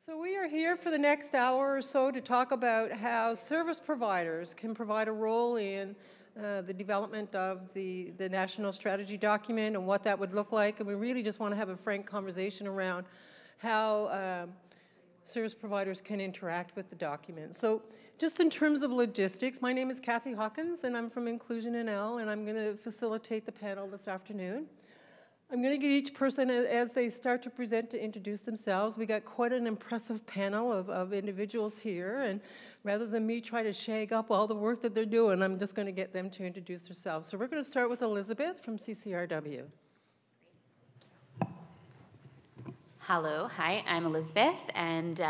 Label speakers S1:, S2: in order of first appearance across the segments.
S1: So we are here for the next hour or so to talk about how service providers can provide a role in the development of the national strategy document and what that would look like. And we really just want to have a frank conversation around how service providers can interact with the document. So just in terms of logistics, my name is Kathy Hawkins and I'm from Inclusion NL, and I'm going to facilitate the panel this afternoon. I'm going to get each person, as they start to present, to introduce themselves. We got quite an impressive panel of individuals here, and rather than me try to shag up all the work that they're doing, I'm just going to get them to introduce themselves. So we're going to start with Elizabeth from CCRW.
S2: Hello, hi, I'm Elizabeth, and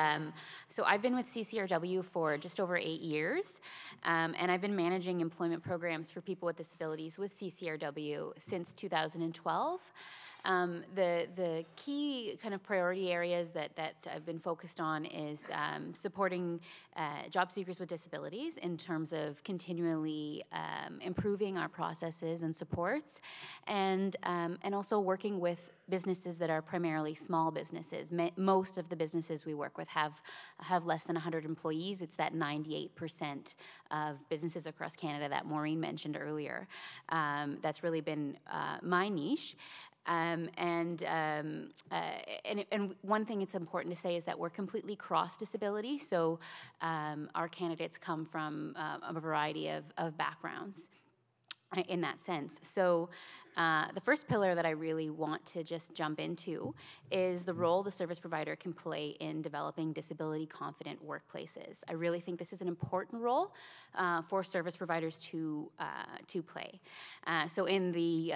S2: so I've been with CCRW for just over 8 years, and I've been managing employment programs for people with disabilities with CCRW since 2012. The key kind of priority areas that I've been focused on is supporting job seekers with disabilities in terms of continually improving our processes and supports, and also working with businesses that are primarily small businesses. Most of the businesses we work with have less than 100 employees. It's that 98% of businesses across Canada that Maureen mentioned earlier. That's really been my niche. And one thing it's important to say is that we're completely cross-disability, so our candidates come from a variety of backgrounds in that sense. So the first pillar that I really want to just jump into is the role the service provider can play in developing disability-confident workplaces. I really think this is an important role for service providers to play. So in the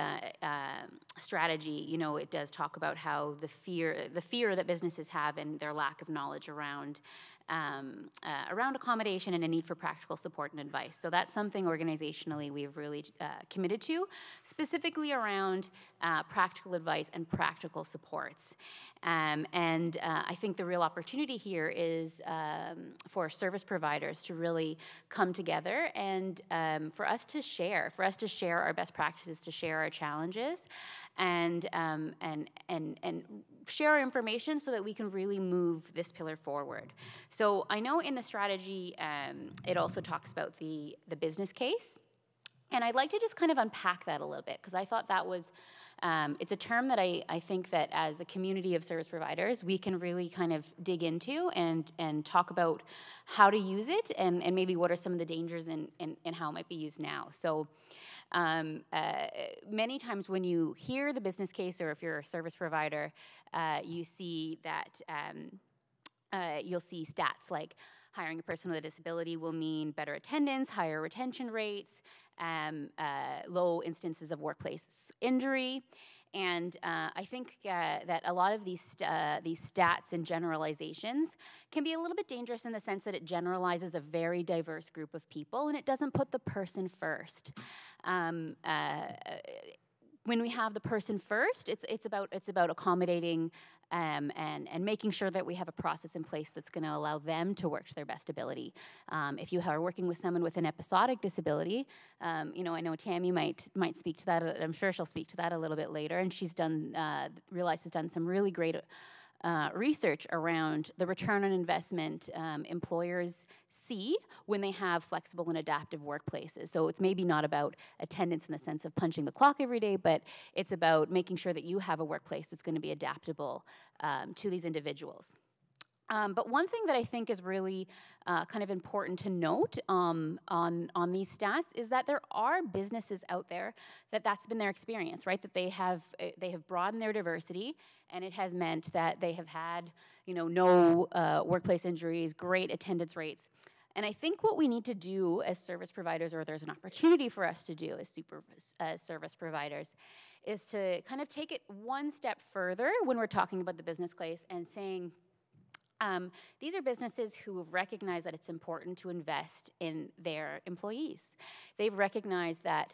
S2: strategy, you know, it does talk about how the fear that businesses have and their lack of knowledge around accommodation and a need for practical support and advice. So that's something organizationally we've really committed to, specifically around practical advice and practical supports. I think the real opportunity here is for service providers to really come together and for us to share our best practices, to share our challenges, and share our information so that we can really move this pillar forward. So I know in the strategy, it also talks about the business case. And I'd like to just kind of unpack that a little bit, because I thought that was, it's a term that I think that as a community of service providers, we can really kind of dig into and talk about how to use it and maybe what are some of the dangers and how it might be used now. So many times when you hear the business case, or if you're a service provider, you see that you'll see stats like hiring a person with a disability will mean better attendance, higher retention rates, low instances of workplace injury. And I think that a lot of these stats and generalizations can be a little bit dangerous in the sense that it generalizes a very diverse group of people, and it doesn't put the person first. When we have the person first, it's about accommodating and making sure that we have a process in place that's going to allow them to work to their best ability. If you are working with someone with an episodic disability, you know, I know Tammy might speak to that. I'm sure she'll speak to that a little bit later. And she's done has done some really great research around the return on investment employers see when they have flexible and adaptive workplaces. So it's maybe not about attendance in the sense of punching the clock every day, but it's about making sure that you have a workplace that's going to be adaptable to these individuals. But one thing that I think is really kind of important to note on these stats is that there are businesses out there that's been their experience, right? That they have broadened their diversity, and it has meant that they have had, you know, no workplace injuries, great attendance rates. And I think what we need to do as service providers, or there's an opportunity for us to do as service providers, is to kind of take it one step further when we're talking about the business case and saying, these are businesses who have recognized that it's important to invest in their employees. they've recognized that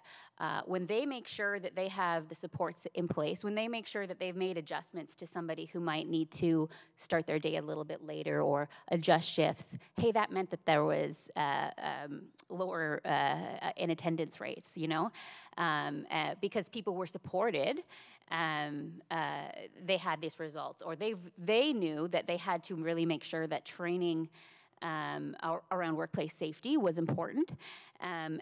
S2: when they make sure that they have the supports in place, when they make sure that they've made adjustments to somebody who might need to start their day a little bit later or adjust shifts, hey, that meant that there was lower in attendance rates, you know, because people were supported. They had these results, or they knew that they had to really make sure that training around workplace safety was important, and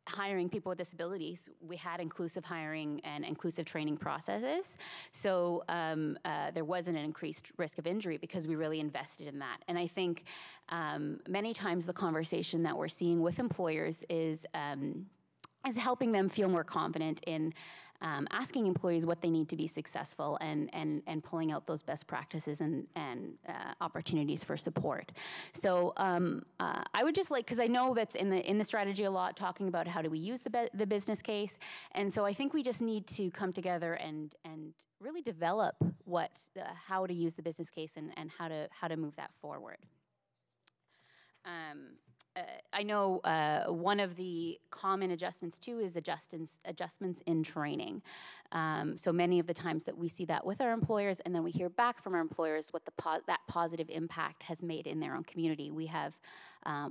S2: hiring people with disabilities, we had inclusive hiring and inclusive training processes, so there wasn't an increased risk of injury because we really invested in that. And I think many times the conversation that we're seeing with employers is helping them feel more confident in asking employees what they need to be successful, and pulling out those best practices and opportunities for support. So I would just like, because I know that's in the strategy a lot, talking about how do we use the business case, and so I think we just need to come together and really develop how to use the business case and how to move that forward. I know one of the common adjustments too is adjustments in training. So many of the times that we see that with our employers, and then we hear back from our employers what that positive impact has made in their own community. We have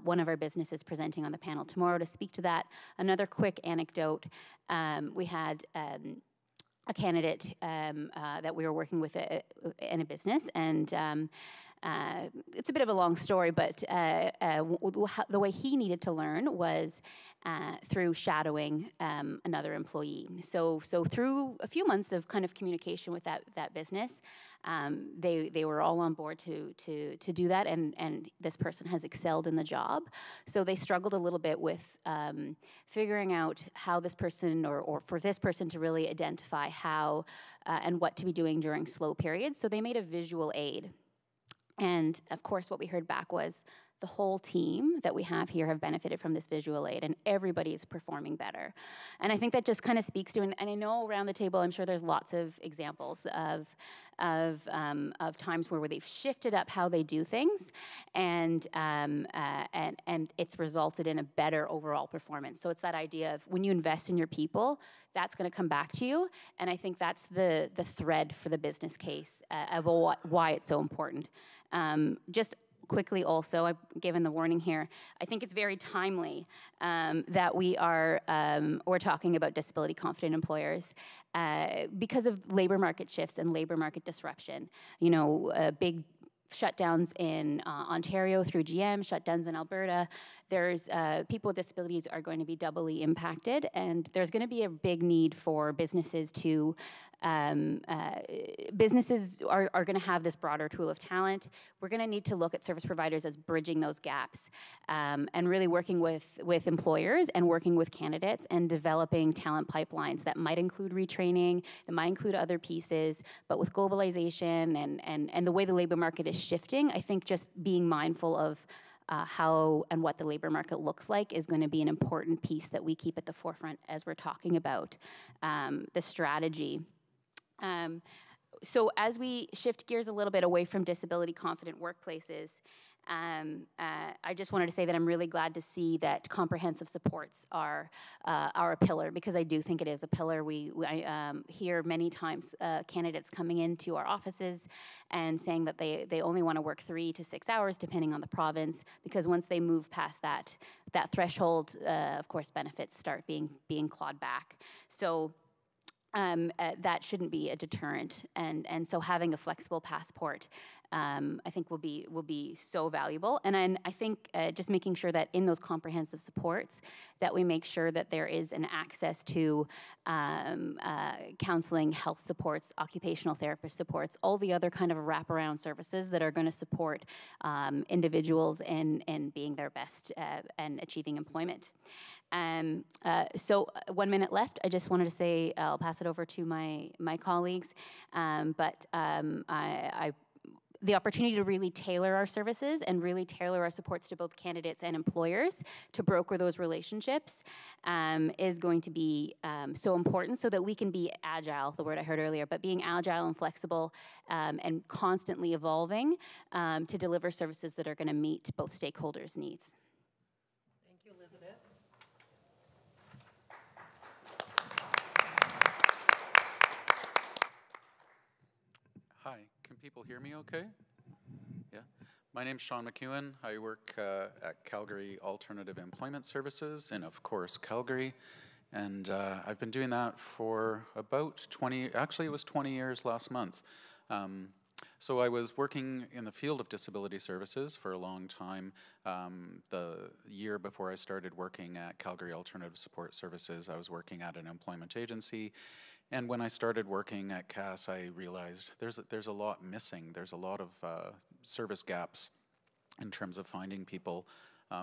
S2: one of our businesses presenting on the panel tomorrow to speak to that. Another quick anecdote, we had a candidate that we were working with in a business, and it's a bit of a long story, but the way he needed to learn was through shadowing another employee. So through a few months of kind of communication with that business, they were all on board to do that, and this person has excelled in the job. So they struggled a little bit with figuring out how this person, or for this person to really identify how and what to be doing during slow periods. So they made a visual aid. And of course, what we heard back was the whole team that we have here have benefited from this visual aid, and everybody's performing better. And I think that just kind of speaks to, and I know around the table, I'm sure there's lots of examples of times where they've shifted up how they do things, and it's resulted in a better overall performance. So it's that idea of when you invest in your people, that's going to come back to you. And I think that's the thread for the business case of why it's so important. Just quickly also, I've given the warning here, I think it's very timely that we're talking about disability confident employers because of labor market shifts and labor market disruption. You know, big shutdowns in Ontario through GM, shutdowns in Alberta. There's people with disabilities are going to be doubly impacted, and there's going to be a big need for businesses to businesses are going to have this broader tool of talent. We're going to need to look at service providers as bridging those gaps, and really working with employers and working with candidates and developing talent pipelines that might include retraining, that might include other pieces. But with globalization and the way the labor market is shifting, I think just being mindful of how and what the labor market looks like is going to be an important piece that we keep at the forefront as we're talking about the strategy. So as we shift gears a little bit away from disability confident workplaces, I just wanted to say that I'm really glad to see that comprehensive supports are a pillar, because I do think it is a pillar. I hear many times candidates coming into our offices and saying that they only want to work 3 to 6 hours depending on the province, because once they move past that threshold, of course benefits start being clawed back. So that shouldn't be a deterrent, and so having a flexible passport, I think will be so valuable. And then I think just making sure that in those comprehensive supports, that we make sure that there is an access to counseling, health supports, occupational therapist supports, all the other kind of wraparound services that are going to support individuals in being their best and achieving employment. So 1 minute left. I just wanted to say I'll pass it over to my colleagues, but the opportunity to really tailor our services and really tailor our supports to both candidates and employers to broker those relationships is going to be so important, so that we can be agile, the word I heard earlier, but being agile and flexible and constantly evolving to deliver services that are going to meet both stakeholders' needs.
S3: Hi, can people hear me okay? Yeah. My name's Sean Mcewan. I work at Calgary Alternative Employment Services in, of course, Calgary. And I've been doing that for about 20, actually it was 20 years last month. So I was working in the field of disability services for a long time. The year before I started working at Calgary Alternative Support Services, I was working at an employment agency. And when I started working at CAS, I realized there's a lot missing. There's a lot of service gaps in terms of finding people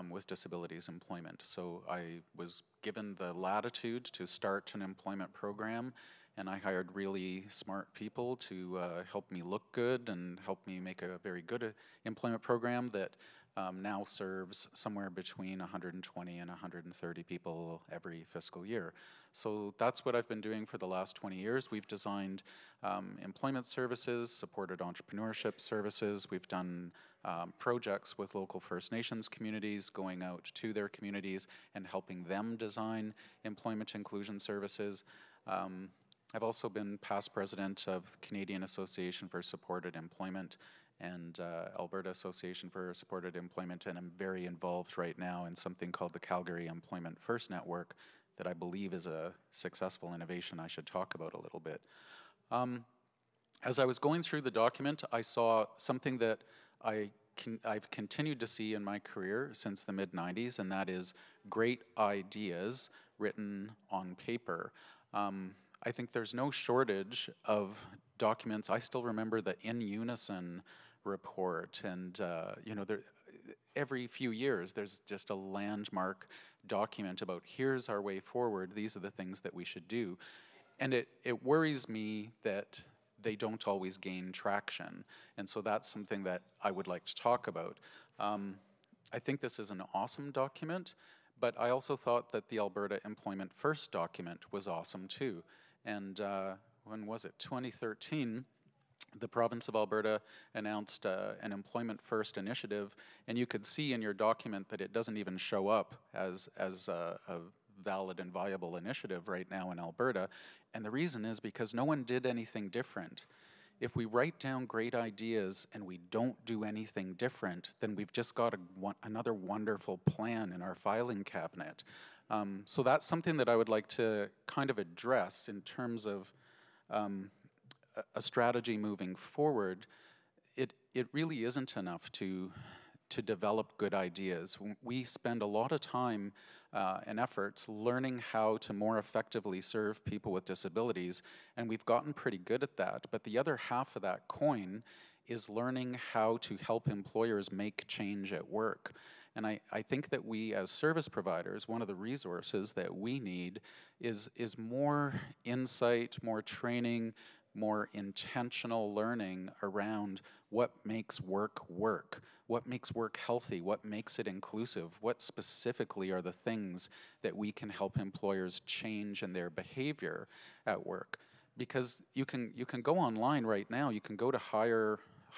S3: with disabilities employment. So I was given the latitude to start an employment program, and I hired really smart people to help me look good and help me make a very good employment program that now serves somewhere between 120 and 130 people every fiscal year. So that's what I've been doing for the last 20 years. We've designed employment services, supported entrepreneurship services. We've done projects with local First Nations communities, going out to their communities and helping them design employment inclusion services. I've also been past president of the Canadian Association for Supported Employment and Alberta Association for Supported Employment, and I'm very involved right now in something called the Calgary Employment First Network that I believe is a successful innovation I should talk about a little bit. As I was going through the document, I saw something that I've continued to see in my career since the mid-90s, and that is great ideas written on paper. I think there's no shortage of documents. I still remember the In Unison report, and you know, every few years there's just a landmark document about here's our way forward, these are the things that we should do. And it worries me that they don't always gain traction, and so that's something that I would like to talk about. I think this is an awesome document, but I also thought that the Alberta Employment First document was awesome too. And when was it? 2013, the province of Alberta announced an Employment First initiative, and you could see in your document that it doesn't even show up as a valid and viable initiative right now in Alberta. And the reason is because no one did anything different. If we write down great ideas and we don't do anything different, then we've just got another wonderful plan in our filing cabinet. So that's something that I would like to kind of address in terms of a strategy moving forward. It really isn't enough to develop good ideas. We spend a lot of time and efforts learning how to more effectively serve people with disabilities, and we've gotten pretty good at that. But the other half of that coin is learning how to help employers make change at work. And I think that we as service providers, one of the resources that we need is more insight, more training, more intentional learning around what makes work work, what makes work healthy, what makes it inclusive, what specifically are the things that we can help employers change in their behavior at work. Because you can go online right now, you can go to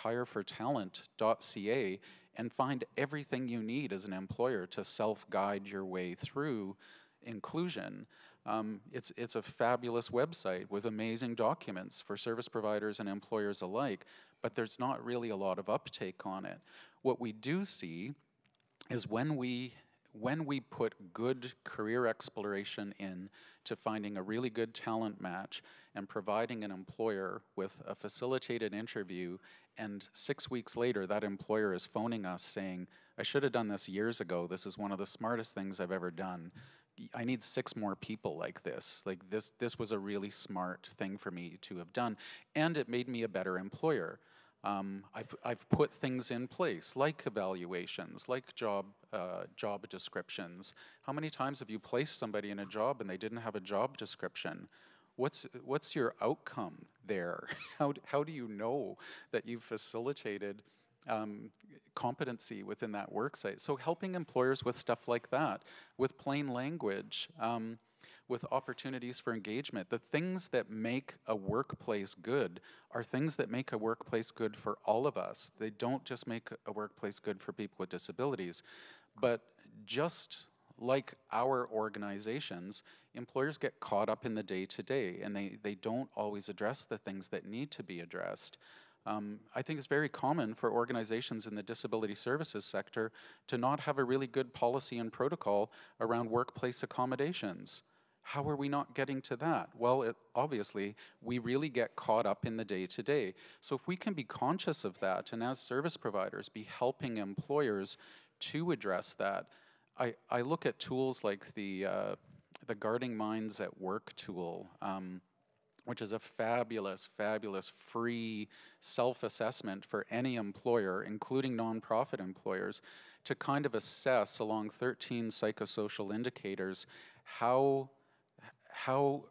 S3: hirefortalent.ca and find everything you need as an employer to self-guide your way through inclusion. It's a fabulous website with amazing documents for service providers and employers alike, but there's not really a lot of uptake on it. What we do see is when we put good career exploration in to finding a really good talent match and providing an employer with a facilitated interview, and 6 weeks later that employer is phoning us saying, I should have done this years ago, this is one of the smartest things I've ever done. I need 6 more people like this. Like this was a really smart thing for me to have done, and it made me a better employer. I've put things in place, like evaluations, like job descriptions. How many times have you placed somebody in a job and they didn't have a job description? What's your outcome there? How do you know that you've facilitated competency within that work site? So helping employers with stuff like that, with plain language, with opportunities for engagement. The things that make a workplace good are things that make a workplace good for all of us. They don't just make a workplace good for people with disabilities. But just like our organizations, employers get caught up in the day-to-day, and they don't always address the things that need to be addressed. I think it's very common for organizations in the disability services sector to not have a really good policy and protocol around workplace accommodations. How are we not getting to that? Well, obviously, we really get caught up in the day-to-day. So if we can be conscious of that, and as service providers, be helping employers to address that, I look at tools like the Guarding Minds at Work tool, which is a fabulous, fabulous free self-assessment for any employer, including nonprofit employers, to kind of assess along 13 psychosocial indicators how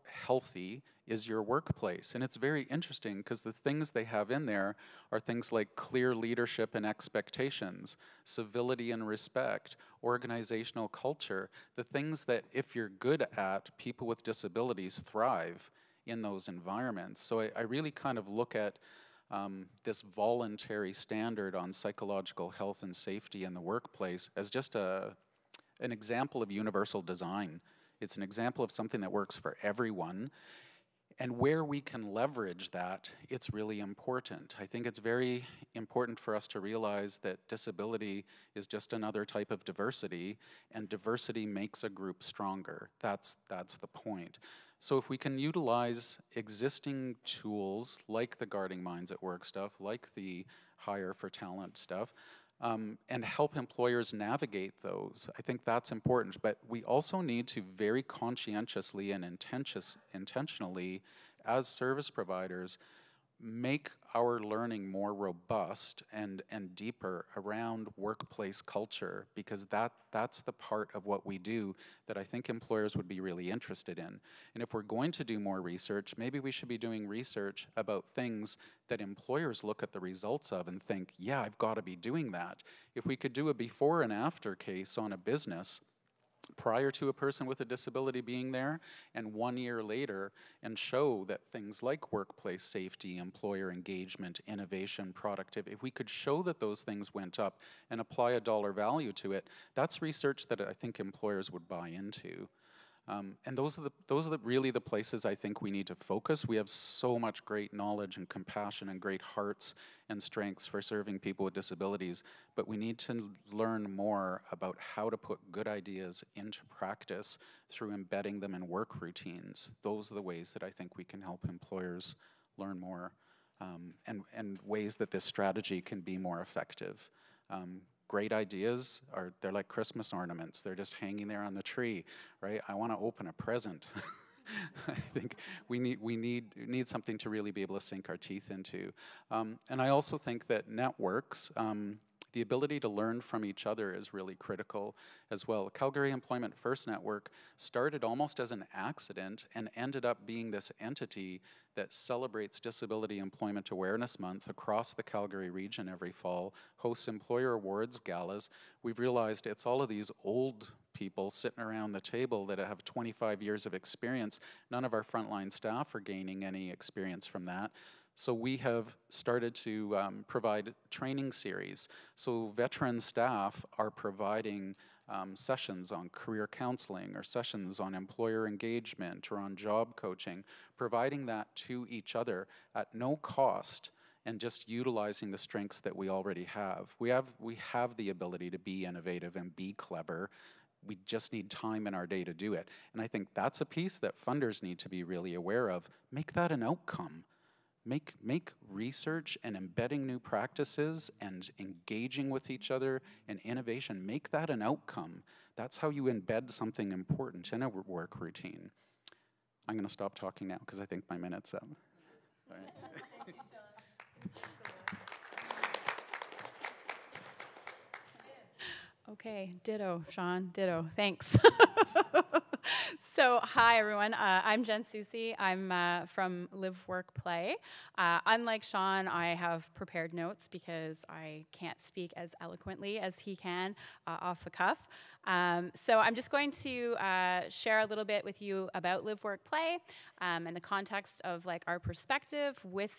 S3: healthy is your workplace. And it's very interesting because the things they have in there are things like clear leadership and expectations, civility and respect, organizational culture, the things that if you're good at, people with disabilities thrive in those environments. So I really kind of look at this voluntary standard on psychological health and safety in the workplace as just an example of universal design. It's an example of something that works for everyone. And where we can leverage that, it's really important. I think it's very important for us to realize that disability is just another type of diversity, and diversity makes a group stronger. That's the point. So if we can utilize existing tools like the Guarding Minds at Work stuff, like the Hire for Talent stuff, and help employers navigate those, I think that's important. But we also need to very conscientiously and intentionally, as service providers, make our learning more robust and deeper around workplace culture, because that's the part of what we do that I think employers would be really interested in. And if we're going to do more research, maybe we should be doing research about things that employers look at the results of and think, yeah, I've got to be doing that. If we could do a before and after case on a business prior to a person with a disability being there and 1 year later, and show that things like workplace safety, employer engagement, innovation, productivity, if we could show that those things went up and apply a dollar value to it, that's research that I think employers would buy into. And those are really the places I think we need to focus. We have so much great knowledge and compassion and great hearts and strengths for serving people with disabilities, but we need to learn more about how to put good ideas into practice through embedding them in work routines. Those are the ways that I think we can help employers learn more, and ways that this strategy can be more effective. Great ideas they're like Christmas ornaments. They're just hanging there on the tree, right? I want to open a present. I think we need something to really be able to sink our teeth into. And I also think that networks, the ability to learn from each other is really critical as well. Calgary Employment First Network started almost as an accident and ended up being this entity that celebrates Disability Employment Awareness Month across the Calgary region every fall, hosts employer awards, galas. We've realized it's all of these old people sitting around the table that have 25 years of experience. None of our frontline staff are gaining any experience from that. So we have started to provide training series. So veteran staff are providing sessions on career counseling or sessions on employer engagement or on job coaching, providing that to each other at no cost and just utilizing the strengths that we already have. We have the ability to be innovative and be clever. We just need time in our day to do it. And I think that's a piece that funders need to be really aware of. Make that an outcome. Make research and embedding new practices and engaging with each other and innovation, make that an outcome. That's how you embed something important in a work routine. I'm going to stop talking now because I think my minute's up. All right.
S1: Thank you, Sean.
S4: Okay, ditto, Sean, ditto. Thanks. So, hi everyone. I'm Jen Susi. I'm from Live, Work, Play. Unlike Sean, I have prepared notes because I can't speak as eloquently as he can off the cuff. So I'm just going to share a little bit with you about Live, Work, Play and the context of like our perspective with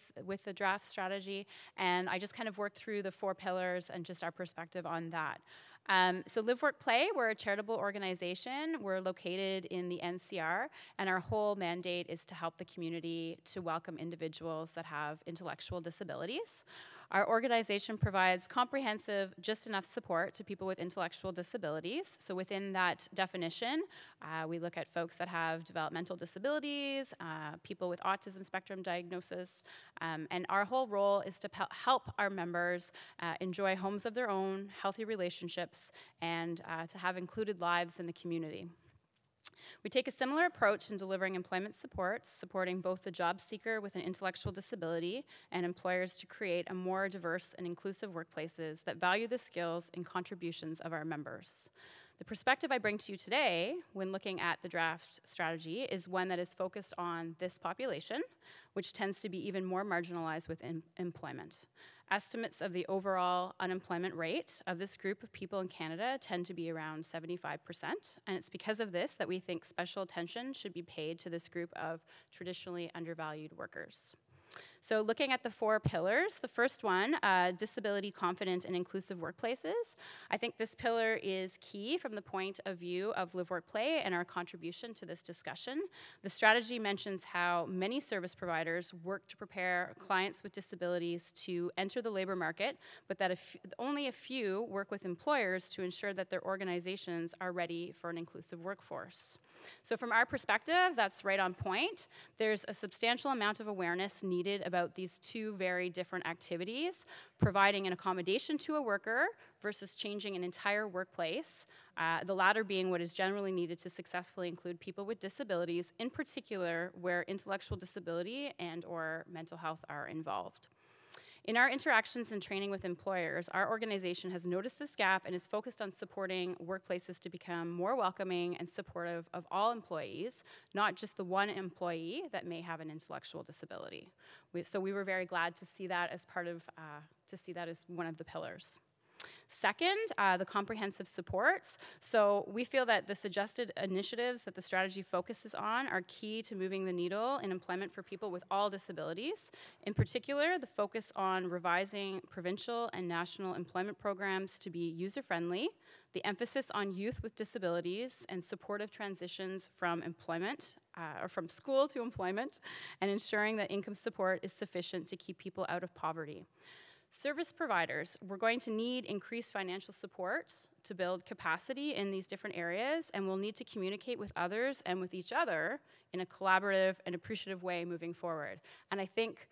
S4: the draft strategy. And I just kind of worked through the 4 pillars and just our perspective on that. So Live, Work, Play, we're a charitable organization. We're located in the NCR, and our whole mandate is to help the community to welcome individuals that have intellectual disabilities. Our organization provides comprehensive, just enough support to people with intellectual disabilities. So within that definition, we look at folks that have developmental disabilities, people with autism spectrum diagnosis, and our whole role is to help our members enjoy homes of their own, healthy relationships, and to have included lives in the community. We take a similar approach in delivering employment support, supporting both the job seeker with an intellectual disability and employers to create a more diverse and inclusive workplaces that value the skills and contributions of our members. The perspective I bring to you today when looking at the draft strategy is one that is focused on this population, which tends to be even more marginalized within employment. Estimates of the overall unemployment rate of this group of people in Canada tend to be around 75%, and it's because of this that we think special attention should be paid to this group of traditionally undervalued workers. So looking at the 4 pillars, the first one, disability confident and inclusive workplaces. I think this pillar is key from the point of view of Live, Work, Play and our contribution to this discussion. The strategy mentions how many service providers work to prepare clients with disabilities to enter the labor market, but that only a few work with employers to ensure that their organizations are ready for an inclusive workforce. So from our perspective, that's right on point. There's a substantial amount of awareness needed about these 2 very different activities, providing an accommodation to a worker versus changing an entire workplace, the latter being what is generally needed to successfully include people with disabilities, in particular where intellectual disability and/or mental health are involved. In our interactions and training with employers, our organization has noticed this gap and is focused on supporting workplaces to become more welcoming and supportive of all employees, not just the one employee that may have an intellectual disability. So we were very glad to see that as part of, as one of the pillars. Second, the comprehensive supports. So we feel that the suggested initiatives that the strategy focuses on are key to moving the needle in employment for people with all disabilities. In particular, the focus on revising provincial and national employment programs to be user-friendly, the emphasis on youth with disabilities and supportive transitions from employment, or from school to employment, and ensuring that income support is sufficient to keep people out of poverty. Service providers, we're going to need increased financial support to build capacity in these different areas, and we'll need to communicate with others and with each other in a collaborative and appreciative way moving forward. And I think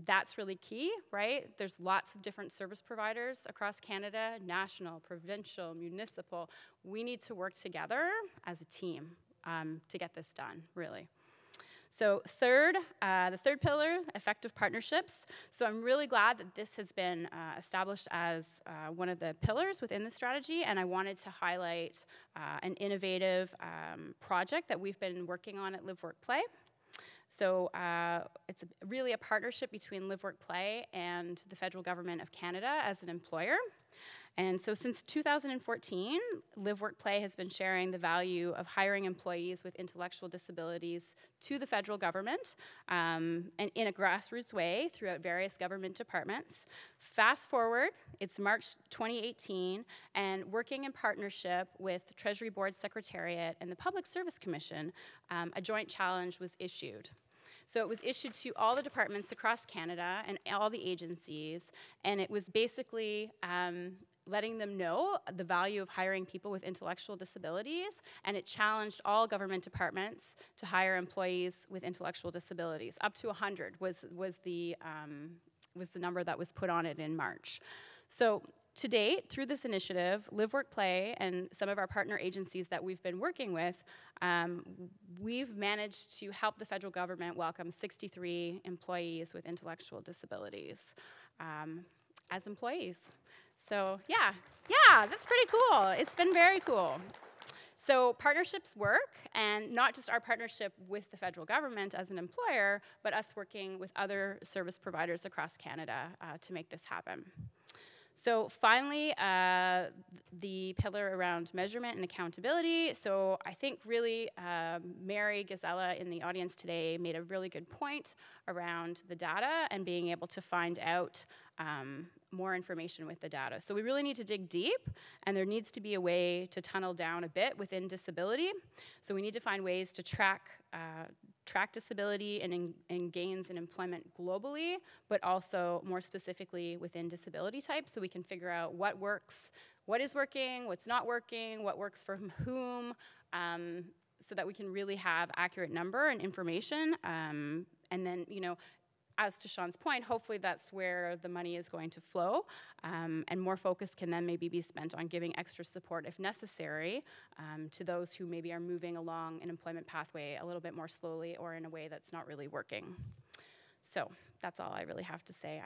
S4: that's really key, right? There's lots of different service providers across Canada, national, provincial, municipal. We need to work together as a team to get this done, really. So the third pillar, effective partnerships. So I'm really glad that this has been established as one of the pillars within the strategy, and I wanted to highlight an innovative project that we've been working on at Live, Work, Play. So it's really a partnership between Live, Work, Play and the federal government of Canada as an employer. And so since 2014, Live, Work, Play has been sharing the value of hiring employees with intellectual disabilities to the federal government and in a grassroots way throughout various government departments. Fast forward, it's March 2018, and working in partnership with the Treasury Board Secretariat and the Public Service Commission, a joint challenge was issued. So it was issued to all the departments across Canada and all the agencies, and it was basically letting them know the value of hiring people with intellectual disabilities, and it challenged all government departments to hire employees with intellectual disabilities. Up to 100 was the number that was put on it in March. So to date, through this initiative, Live, Work, Play, and some of our partner agencies that we've been working with, we've managed to help the federal government welcome 63 employees with intellectual disabilities as employees. So yeah, that's pretty cool. It's been very cool. So partnerships work, and not just our partnership with the federal government as an employer, but us working with other service providers across Canada to make this happen. So finally, the pillar around measurement and accountability. So I think really Mary Gazella in the audience today made a really good point around the data and being able to find out more information with the data. So we really need to dig deep, and there needs to be a way to tunnel down a bit within disability. So we need to find ways to track disability and gains in employment globally, but also more specifically within disability types, so we can figure out what works, what is working, what's not working, what works for whom, so that we can really have accurate number and information. And then, you know, as to Sean's point, hopefully that's where the money is going to flow, and more focus can then maybe be spent on giving extra support if necessary to those who maybe are moving along an employment pathway a little bit more slowly or in a way that's not really working. So that's all I really have to say.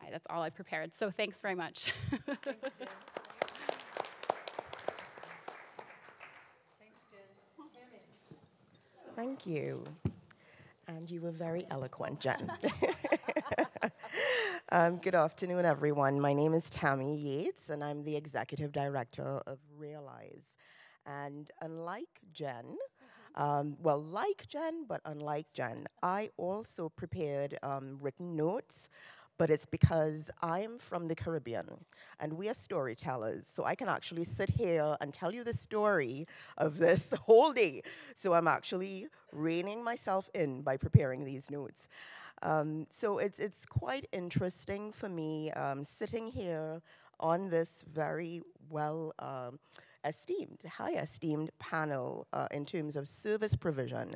S4: That's all I prepared. So thanks very much.
S1: Thank you, Jen. Thanks, Jen. Tammy.
S5: Thank you. And you were very eloquent, Jen. Good afternoon, everyone. My name is Tammy Yates, and I'm the Executive Director of Realize. And unlike Jen, well, like Jen, but unlike Jen, I also prepared written notes, but it's because I am from the Caribbean, and we are storytellers, so I can actually sit here and tell you the story of this whole day. So I'm actually reining myself in by preparing these notes. So it's quite interesting for me sitting here on this very high esteemed panel in terms of service provision,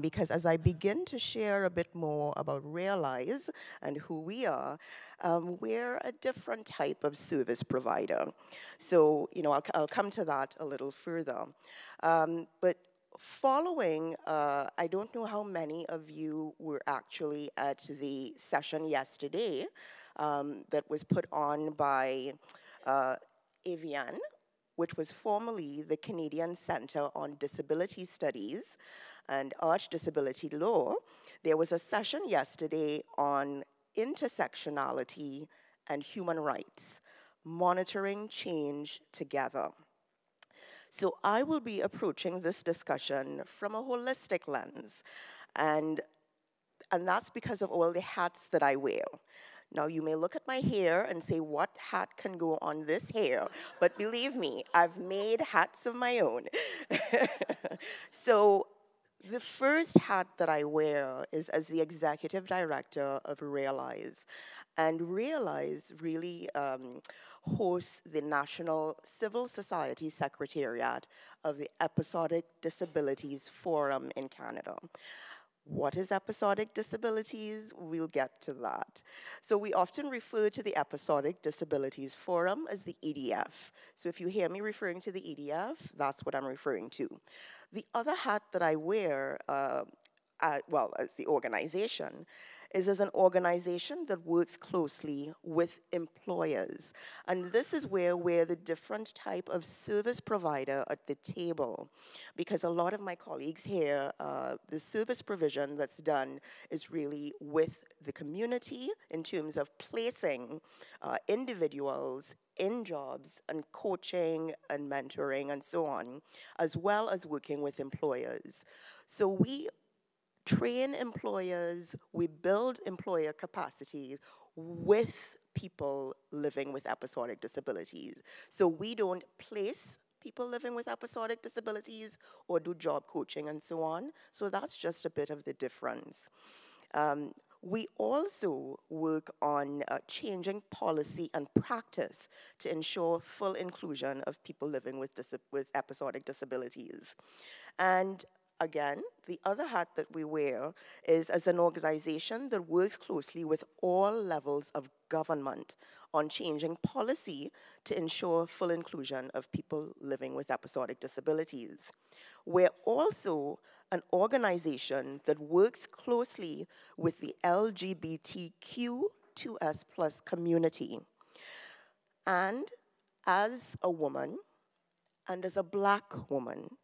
S5: because as I begin to share a bit more about Realize and who we are, we're a different type of service provider. So, you know, I'll come to that a little further. But following, I don't know how many of you were actually at the session yesterday that was put on by Avian, which was formerly the Canadian Centre on Disability Studies and Arch Disability Law. There was a session yesterday on intersectionality and human rights, monitoring change together. So I will be approaching this discussion from a holistic lens, and that's because of all the hats that I wear. Now, you may look at my hair and say, what hat can go on this hair? But believe me, I've made hats of my own. So the first hat that I wear is as the Executive Director of Realize. And Realize really hosts the National Civil Society Secretariat of the Episodic Disabilities Forum in Canada. What is episodic disabilities? We'll get to that. So we often refer to the Episodic Disabilities Forum as the EDF. So if you hear me referring to the EDF, that's what I'm referring to. The other hat that I wear, as the organization, is as an organization that works closely with employers. And this is where we're the different type of service provider at the table. Because a lot of my colleagues here, the service provision that's done is really with the community in terms of placing individuals in jobs and coaching and mentoring and so on, as well as working with employers. So we train employers, we build employer capacities with people living with episodic disabilities. So we don't place people living with episodic disabilities or do job coaching and so on. So that's just a bit of the difference. We also work on changing policy and practice to ensure full inclusion of people living with episodic disabilities. And again, the other hat that we wear is as an organization that works closely with all levels of government on changing policy to ensure full inclusion of people living with episodic disabilities. We're also an organization that works closely with the LGBTQ2S+ community. And as a woman, and as a Black woman,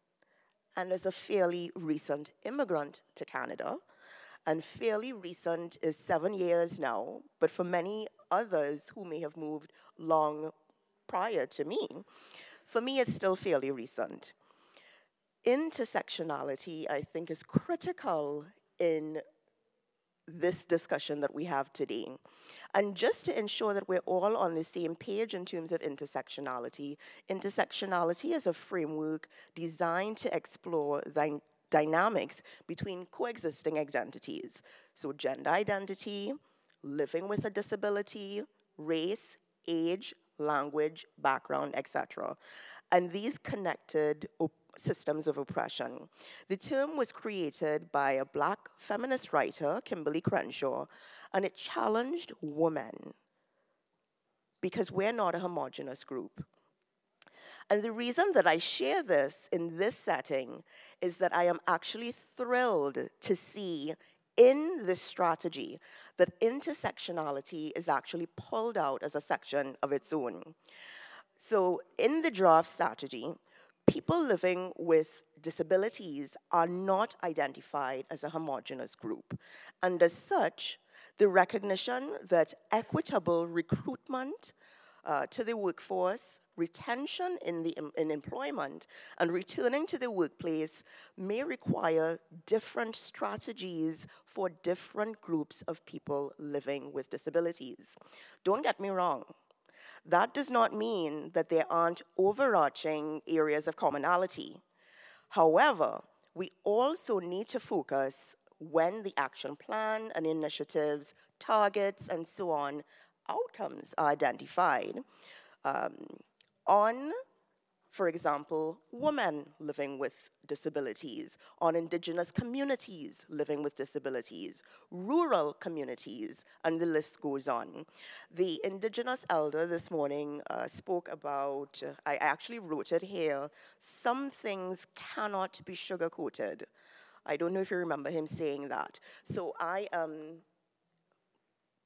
S5: and as a fairly recent immigrant to Canada, and fairly recent is 7 years now, but for many others who may have moved long prior to me, for me it's still fairly recent. Intersectionality, I think, is critical in this discussion that we have today. And just to ensure that we're all on the same page in terms of intersectionality, intersectionality is a framework designed to explore the dynamics between coexisting identities. So gender identity, living with a disability, race, age, language, background, etc. And these connected systems of oppression. The term was created by a Black feminist writer, Kimberly Crenshaw, and it challenged women because we're not a homogenous group. And the reason that I share this in this setting is that I am actually thrilled to see in this strategy that intersectionality is actually pulled out as a section of its own. So in the draft strategy, people living with disabilities are not identified as a homogeneous group. And as such, the recognition that equitable recruitment to the workforce, retention in employment, and returning to the workplace may require different strategies for different groups of people living with disabilities. Don't get me wrong. That does not mean that there aren't overarching areas of commonality. However, we also need to focus when the action plan and initiatives, targets, and so on, outcomes are identified on, for example, women living with disabilities, on indigenous communities living with disabilities, rural communities, and the list goes on. The indigenous elder this morning spoke about, I actually wrote it here, some things cannot be sugar-coated. I don't know if you remember him saying that. So I am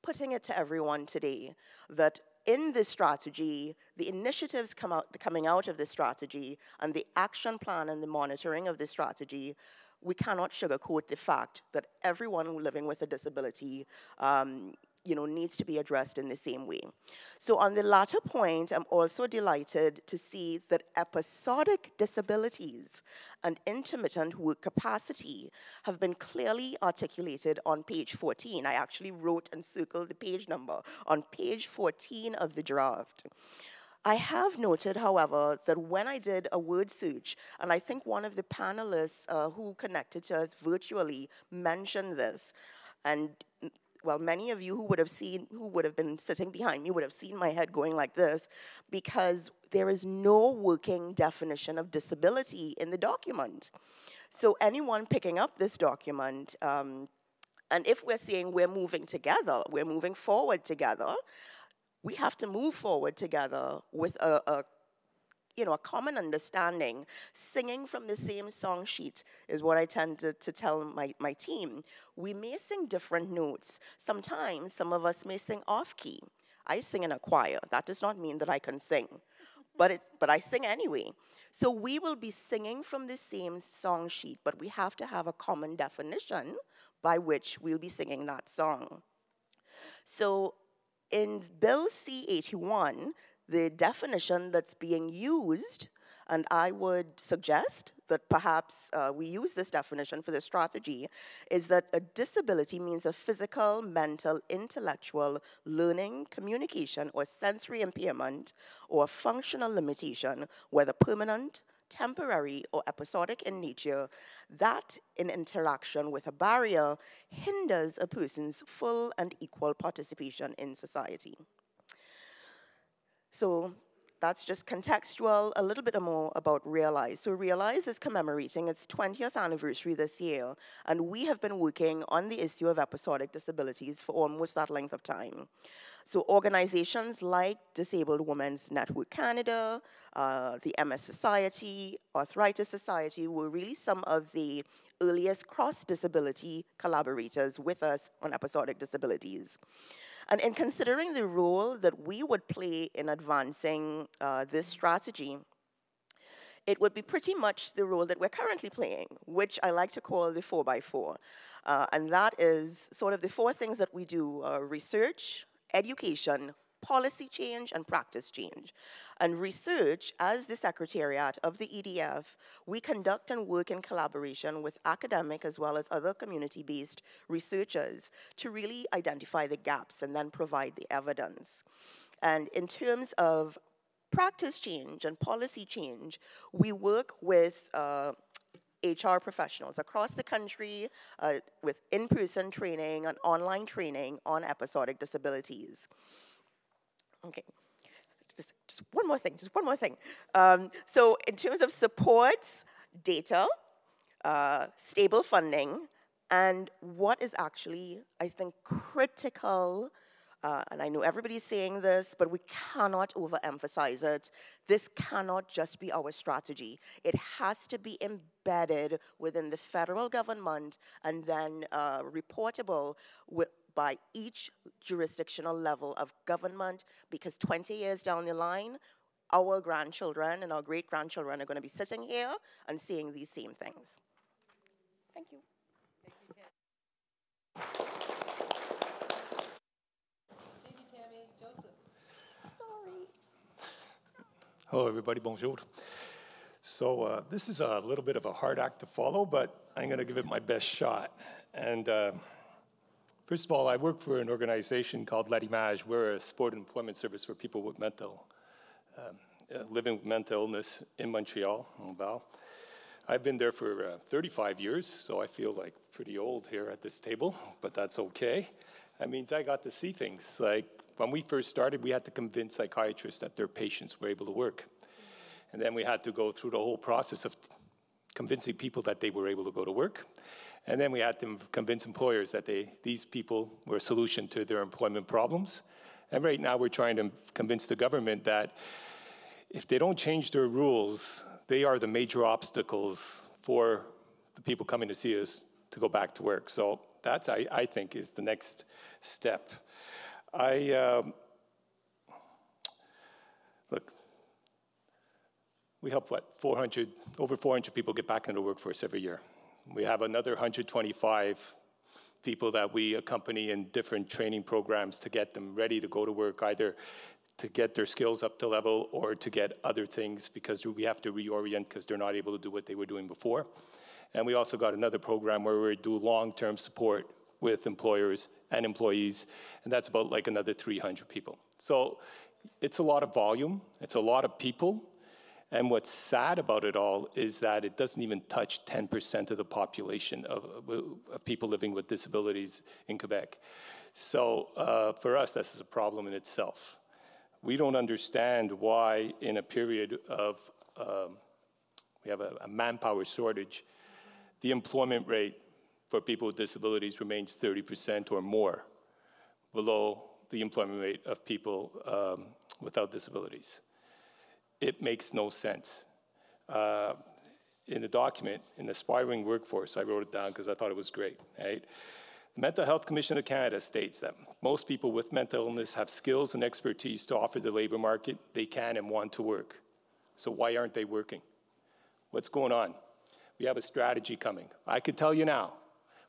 S5: putting it to everyone today that in this strategy, the initiatives coming out of this strategy and the action plan and the monitoring of this strategy, we cannot sugarcoat the fact that everyone living with a disability needs to be addressed in the same way. So on the latter point, I'm also delighted to see that episodic disabilities and intermittent work capacity have been clearly articulated on page 14. I actually wrote and circled the page number on page 14 of the draft. I have noted, however, that when I did a word search, and I think one of the panelists who connected to us virtually mentioned this, and well, many of you who would have been sitting behind me would have seen my head going like this, because there is no working definition of disability in the document. So anyone picking up this document, and if we're saying we're moving together, we're moving forward together, we have to move forward together with a common understanding. Singing from the same song sheet is what I tend to tell my team. We may sing different notes. Sometimes some of us may sing off-key. I sing in a choir. That does not mean that I can sing, but I sing anyway. So we will be singing from the same song sheet, but we have to have a common definition by which we'll be singing that song. So in Bill C-81, the definition that's being used, and I would suggest that perhaps we use this definition for the strategy, is that a disability means a physical, mental, intellectual, learning, communication, or sensory impairment or functional limitation, whether permanent, temporary, or episodic in nature, that in interaction with a barrier hinders a person's full and equal participation in society. So that's just contextual, a little bit more about Realize. So Realize is commemorating its 20th anniversary this year, and we have been working on the issue of episodic disabilities for almost that length of time. So organizations like Disabled Women's Network Canada, the MS Society, Arthritis Society were really some of the earliest cross-disability collaborators with us on episodic disabilities. And in considering the role that we would play in advancing this strategy, it would be pretty much the role that we're currently playing, which I like to call the 4x4. And that is sort of the four things that we do: research, education, policy change and practice change. And research, as the Secretariat of the EDF, we conduct and work in collaboration with academic as well as other community-based researchers to really identify the gaps and then provide the evidence. And in terms of practice change and policy change, we work with HR professionals across the country with in-person training and online training on episodic disabilities. Okay, just one more thing, so in terms of supports, data, stable funding, and what is actually, I think, critical, and I know everybody's saying this, but we cannot overemphasize it. This cannot just be our strategy. It has to be embedded within the federal government and then reportable by each jurisdictional level of government, because 20 years down the line, our grandchildren and our great-grandchildren are going to be sitting here and seeing these same things. Thank you.
S6: Hello, everybody. Bonjour. So this is a little bit of a hard act to follow, but I'm going to give it my best shot. And first of all, I work for an organization called L'Image. We're a support and employment service for people with living with mental illness in Montreal, Val. I've been there for 35 years, so I feel like pretty old here at this table, but that's okay. That means I got to see things. Like when we first started, we had to convince psychiatrists that their patients were able to work. And then we had to go through the whole process of convincing people that they were able to go to work. And then we had to convince employers that these people were a solution to their employment problems. And right now we're trying to convince the government that if they don't change their rules, they are the major obstacles for the people coming to see us to go back to work. So that's, I think, is the next step. Look, we help, what, over 400 people get back into the workforce every year. We have another 125 people that we accompany in different training programs to get them ready to go to work, either to get their skills up to level or to get other things, because we have to reorient because they're not able to do what they were doing before. And we also got another program where we do long-term support with employers and employees, and that's about like another 300 people. So it's a lot of volume, it's a lot of people, and what's sad about it all is that it doesn't even touch 10% of the population of people living with disabilities in Quebec. So for us, this is a problem in itself. We don't understand why in a period of, we have a manpower shortage, the employment rate for people with disabilities remains 30% or more below the employment rate of people without disabilities. It makes no sense. In the document, in the Aspiring Workforce, I wrote it down because I thought it was great, right? The Mental Health Commission of Canada states that most people with mental illness have skills and expertise to offer the labor market. They can and want to work. So why aren't they working? What's going on? We have a strategy coming. I can tell you now,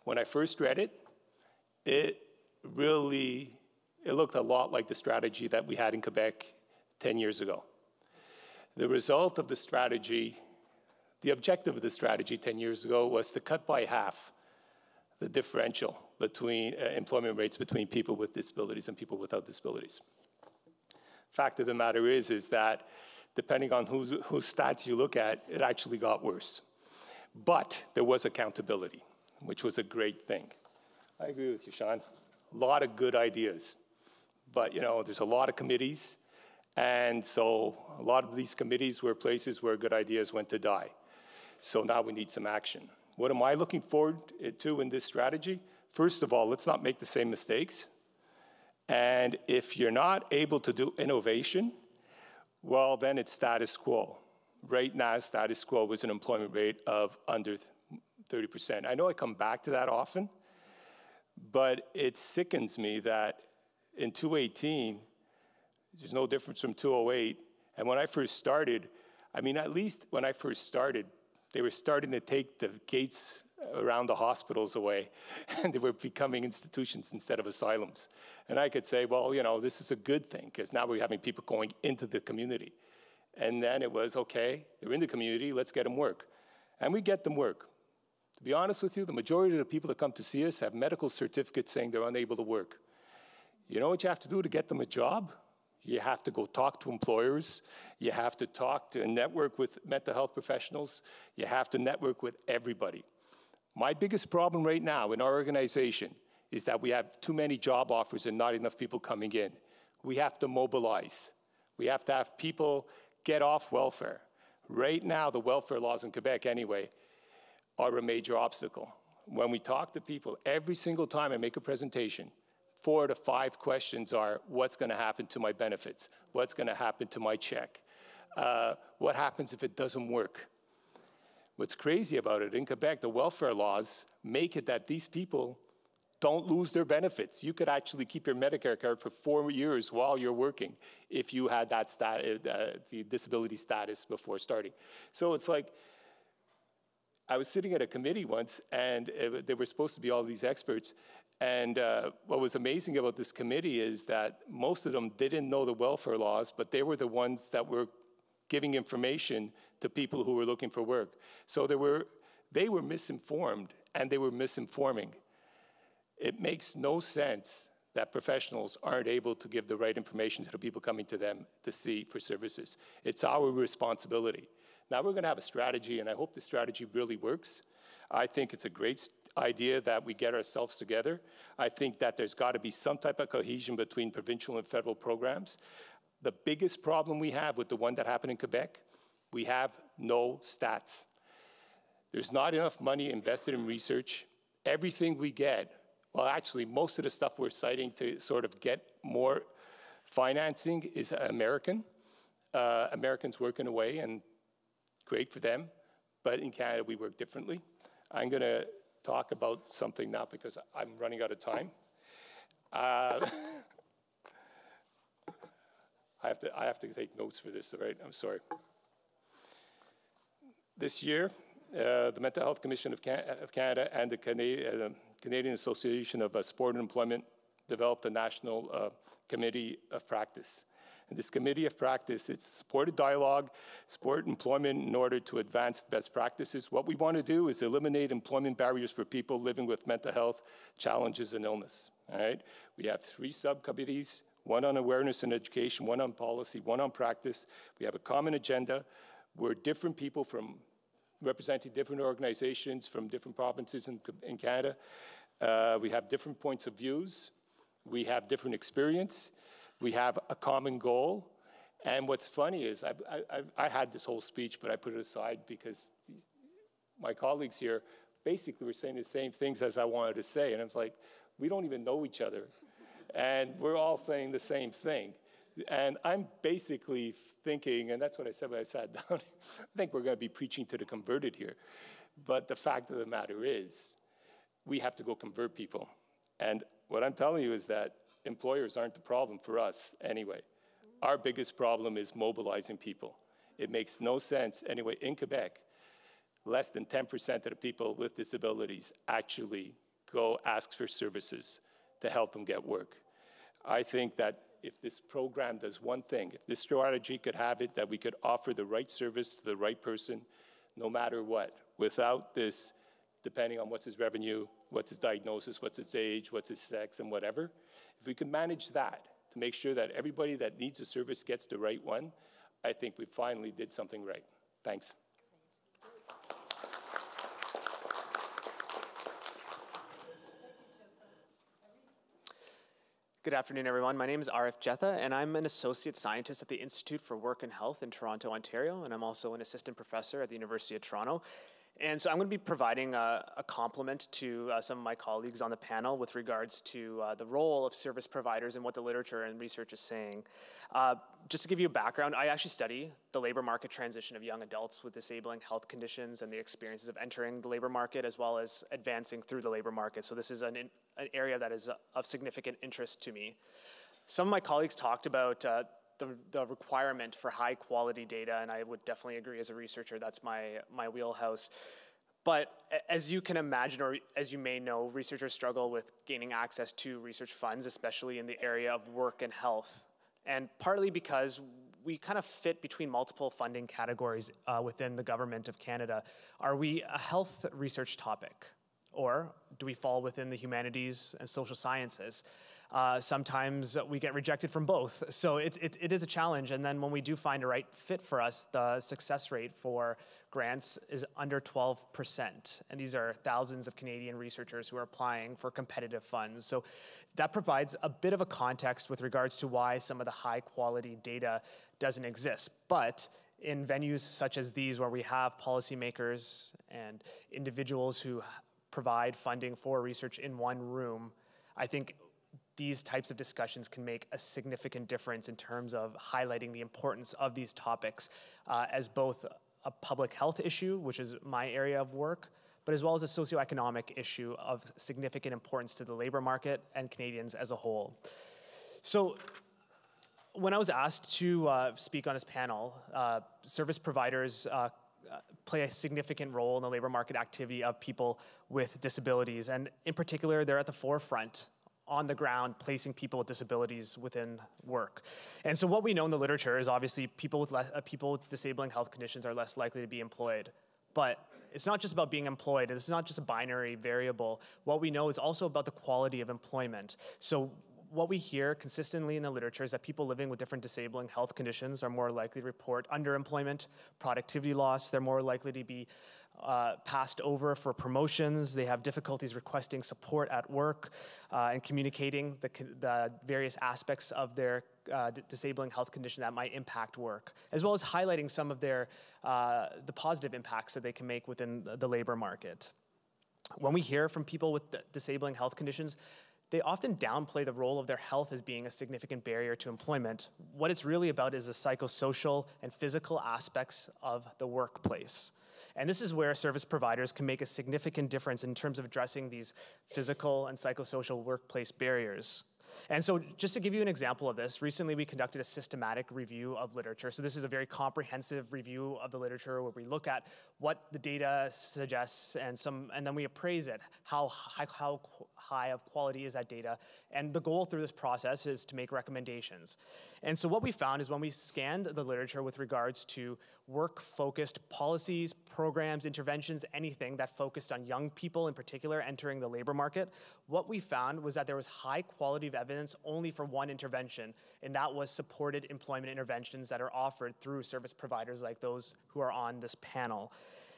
S6: when I first read it, it looked a lot like the strategy that we had in Quebec 10 years ago. The result of the strategy, the objective of the strategy 10 years ago was to cut by half the differential between employment rates between people with disabilities and people without disabilities. Fact of the matter is that depending on whose stats you look at, it actually got worse. But there was accountability, which was a great thing. I agree with you, Sean. A lot of good ideas. But, you know, there's a lot of committees, and so a lot of these committees were places where good ideas went to die. So now we need some action. What am I looking forward to in this strategy? First of all, let's not make the same mistakes. And if you're not able to do innovation, well, then it's status quo. Right now, status quo was an employment rate of under 30%. I know I come back to that often, but it sickens me that in 2018, there's no difference from 2008. And when I first started, I mean, at least when I first started, they were starting to take the Gates around the hospitals away, and they were becoming institutions instead of asylums. And I could say, well, you know, this is a good thing, because now we're having people going into the community. And then it was, okay, they're in the community, let's get them work. And we get them work. To be honest with you, the majority of the people that come to see us have medical certificates saying they're unable to work. You know what you have to do to get them a job? You have to go talk to employers. You have to talk to and network with mental health professionals. You have to network with everybody. My biggest problem right now in our organization is that we have too many job offers and not enough people coming in. We have to mobilize. We have to have people get off welfare. Right now, the welfare laws in Quebec, anyway, are a major obstacle. When we talk to people, every single time I make a presentation, 4 to 5 questions are, what's going to happen to my benefits? What's going to happen to my check? What happens if it doesn't work? What's crazy about it, in Quebec, the welfare laws make it that these people don't lose their benefits. You could actually keep your Medicare card for 4 years while you're working if you had that the disability status before starting. So it's like, I was sitting at a committee once, and there were supposed to be all these experts, and what was amazing about this committee is that most of them didn't know the welfare laws, but they were the ones that were giving information to people who were looking for work. So they were misinformed, and they were misinforming. It makes no sense that professionals aren't able to give the right information to the people coming to them to see for services. It's our responsibility. Now we're gonna have a strategy, and I hope the strategy really works. I think it's a great idea that we get ourselves together. I think that there's gotta be some type of cohesion between provincial and federal programs. The biggest problem we have with the one that happened in Quebec, we have no stats. There's not enough money invested in research. Everything we get, well, actually, most of the stuff we're citing to sort of get more financing is American. Americans working away, and great for them. But in Canada, we work differently. I'm going to talk about something now because I'm running out of time. I have to take notes for this, all right? I'm sorry. This year, the Mental Health Commission of Canada and the Canadian Association of Sport and Employment developed a national committee of practice. And this committee of practice, it's supported dialogue, sport employment in order to advance best practices. What we want to do is eliminate employment barriers for people living with mental health challenges and illness, all right? We have 3 subcommittees, one on awareness and education, one on policy, one on practice. We have a common agenda. We're different people from representing different organizations from different provinces in Canada. We have different points of views. We have different experience. We have a common goal. And what's funny is I had this whole speech, but I put it aside because my colleagues here basically were saying the same things as I wanted to say. And I was like, we don't even know each other. And we're all saying the same thing. And I'm basically thinking, and that's what I said when I sat down, I think we're going to be preaching to the converted here. But the fact of the matter is, we have to go convert people. And what I'm telling you is that employers aren't the problem for us anyway. Our biggest problem is mobilizing people. It makes no sense. Anyway, in Quebec, less than 10% of the people with disabilities actually go ask for services to help them get work. I think that if this program does one thing, if this strategy could have it, that we could offer the right service to the right person, no matter what, without this, depending on what's his revenue, what's his diagnosis, what's his age, what's his sex, and whatever. If we could manage that to make sure that everybody that needs a service gets the right one, I think we finally did something right. Thanks.
S7: Good afternoon, everyone. My name is Arif Jetha, and I'm an associate scientist at the Institute for Work and Health in Toronto, Ontario, and I'm also an assistant professor at the University of Toronto. And so I'm going to be providing a compliment to some of my colleagues on the panel with regards to the role of service providers and what the literature and research is saying. Just to give you a background, I actually study the labor market transition of young adults with disabling health conditions and the experiences of entering the labor market as well as advancing through the labor market. So this is an area that is of significant interest to me. Some of my colleagues talked about the requirement for high quality data, and I would definitely agree as a researcher, that's my wheelhouse. But as you can imagine, or as you may know, researchers struggle with gaining access to research funds, especially in the area of work and health. And partly because we kind of fit between multiple funding categories within the government of Canada. Are we a health research topic? Or do we fall within the humanities and social sciences? Sometimes we get rejected from both. So it is a challenge. And then when we do find a right fit for us, the success rate for grants is under 12%. And these are thousands of Canadian researchers who are applying for competitive funds. So that provides a bit of a context with regards to why some of the high quality data doesn't exist. But in venues such as these, where we have policymakers and individuals who provide funding for research in one room, I think these types of discussions can make a significant difference in terms of highlighting the importance of these topics as both a public health issue, which is my area of work, but as well as a socioeconomic issue of significant importance to the labor market and Canadians as a whole. So when I was asked to speak on this panel, service providers play a significant role in the labor market activity of people with disabilities. And in particular, they're at the forefront on the ground, placing people with disabilities within work. And so what we know in the literature is obviously people with disabling health conditions are less likely to be employed. But it's not just about being employed. This is not just a binary variable. What we know is also about the quality of employment. So what we hear consistently in the literature is that people living with different disabling health conditions are more likely to report underemployment, productivity loss. They're more likely to be passed over for promotions. They have difficulties requesting support at work and communicating the various aspects of their disabling health condition that might impact work, as well as highlighting some of their the positive impacts that they can make within the labor market. When we hear from people with disabling health conditions, they often downplay the role of their health as being a significant barrier to employment. What it's really about is the psychosocial and physical aspects of the workplace. And this is where service providers can make a significant difference in terms of addressing these physical and psychosocial workplace barriers. And so just to give you an example of this, recently we conducted a systematic review of literature. So this is a very comprehensive review of the literature where we look at what the data suggests and then we appraise it. How high of quality is that data? And the goal through this process is to make recommendations. And so what we found is when we scanned the literature with regards to work-focused policies, programs, interventions, anything that focused on young people in particular entering the labor market, what we found was that there was high quality of evidence only for one intervention, and that was supported employment interventions that are offered through service providers like those who are on this panel.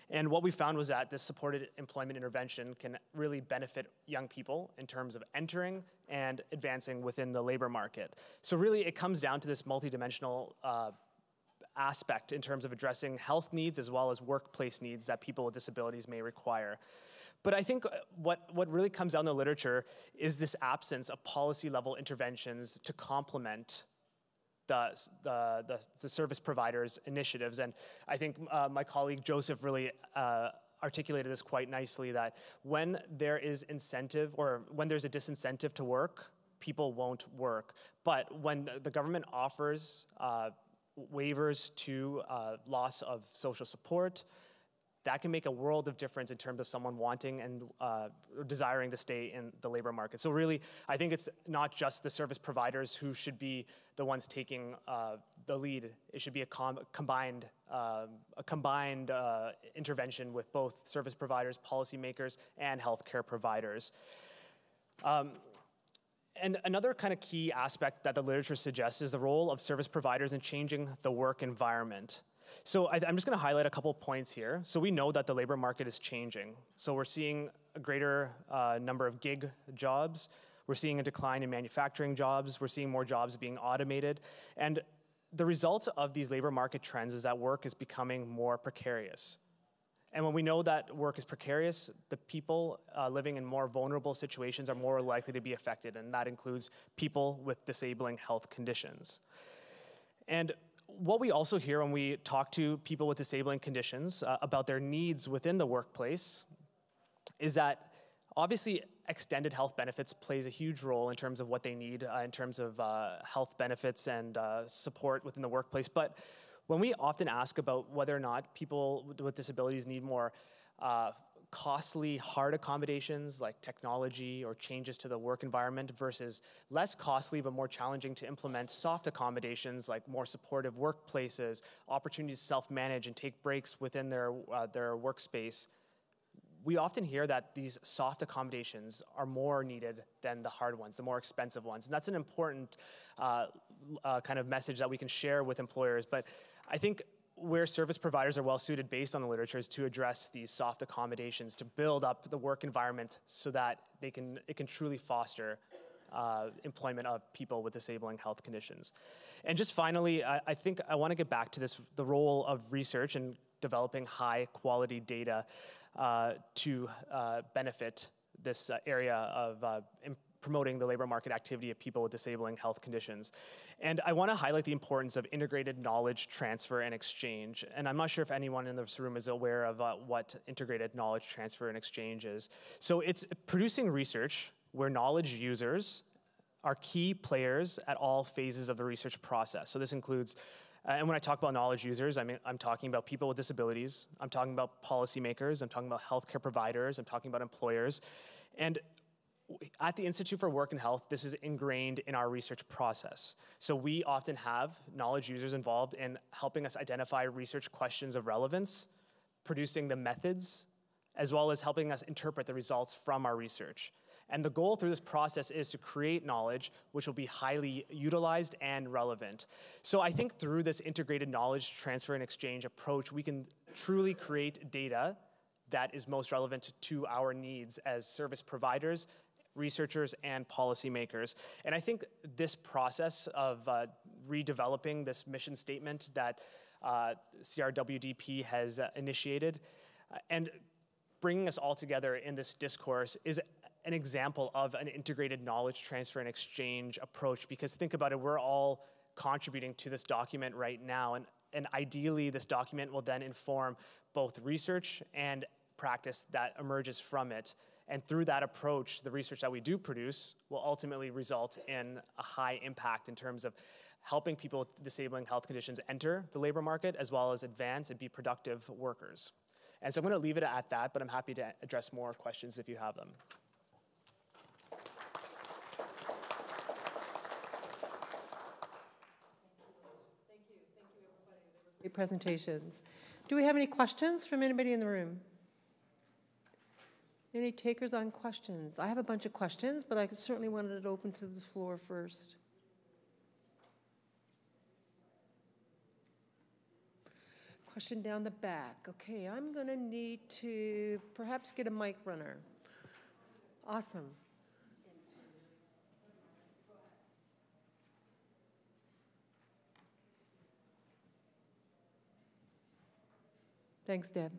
S7: And what we found was that this supported employment intervention can really benefit young people in terms of entering and advancing within the labor market. So really it comes down to this multidimensional aspect in terms of addressing health needs as well as workplace needs that people with disabilities may require. But I think what really comes out in the literature is this absence of policy-level interventions to complement the service providers' initiatives. And I think my colleague Joseph really articulated this quite nicely, that when there is incentive or when there's a disincentive to work, people won't work. But when the government offers waivers to loss of social support, that can make a world of difference in terms of someone wanting and desiring to stay in the labor market. So really, I think it's not just the service providers who should be the ones taking the lead. It should be a combined intervention with both service providers, policymakers, and healthcare providers. And another kind of key aspect that the literature suggests is the role of service providers in changing the work environment. So I'm just going to highlight a couple points here. So we know that the labor market is changing. So we're seeing a greater number of gig jobs. We're seeing a decline in manufacturing jobs. We're seeing more jobs being automated. And the result of these labor market trends is that work is becoming more precarious. And when we know that work is precarious, the people living in more vulnerable situations are more likely to be affected, and that includes people with disabling health conditions. And what we also hear when we talk to people with disabling conditions about their needs within the workplace is that obviously extended health benefits plays a huge role in terms of what they need in terms of health benefits and support within the workplace. But when we often ask about whether or not people with disabilities need more costly, hard accommodations like technology or changes to the work environment versus less costly but more challenging to implement soft accommodations like more supportive workplaces, opportunities to self-manage and take breaks within their workspace. We often hear that these soft accommodations are more needed than the hard ones, the more expensive ones. And that's an important kind of message that we can share with employers. But I think where service providers are well suited based on the literature is to address these soft accommodations, to build up the work environment so that it can truly foster employment of people with disabling health conditions. And just finally, I think I want to get back to the role of research and developing high quality data to benefit this area of promoting the labor market activity of people with disabling health conditions. And I want to highlight the importance of integrated knowledge transfer and exchange. And I'm not sure if anyone in this room is aware of what integrated knowledge transfer and exchange is. So it's producing research where knowledge users are key players at all phases of the research process. So this includes, and when I talk about knowledge users, I'm talking about people with disabilities, I'm talking about policymakers, I'm talking about healthcare providers, I'm talking about employers. And at the Institute for Work and Health, this is ingrained in our research process. So we often have knowledge users involved in helping us identify research questions of relevance, producing the methods, as well as helping us interpret the results from our research. And the goal through this process is to create knowledge which will be highly utilized and relevant. So I think through this integrated knowledge transfer and exchange approach, we can truly create data that is most relevant to our needs as service providers, researchers, and policymakers. And I think this process of redeveloping this mission statement that CRWDP has initiated and bringing us all together in this discourse is an example of an integrated knowledge transfer and exchange approach, because think about it, we're all contributing to this document right now, and ideally this document will then inform both research and practice that emerges from it. And through that approach, the research that we do produce will ultimately result in a high impact in terms of helping people with disabling health conditions enter the labor market, as well as advance and be productive workers. And so I'm going to leave it at that, but I'm happy to address more questions if you have them.
S1: Thank you, everybody. They were great presentations. Do we have any questions from anybody in the room? Any takers on questions? I have a bunch of questions, but I certainly wanted it open to this floor first. Question down the back. Okay, I'm going to need to perhaps get a mic runner. Awesome. Thanks, Deb.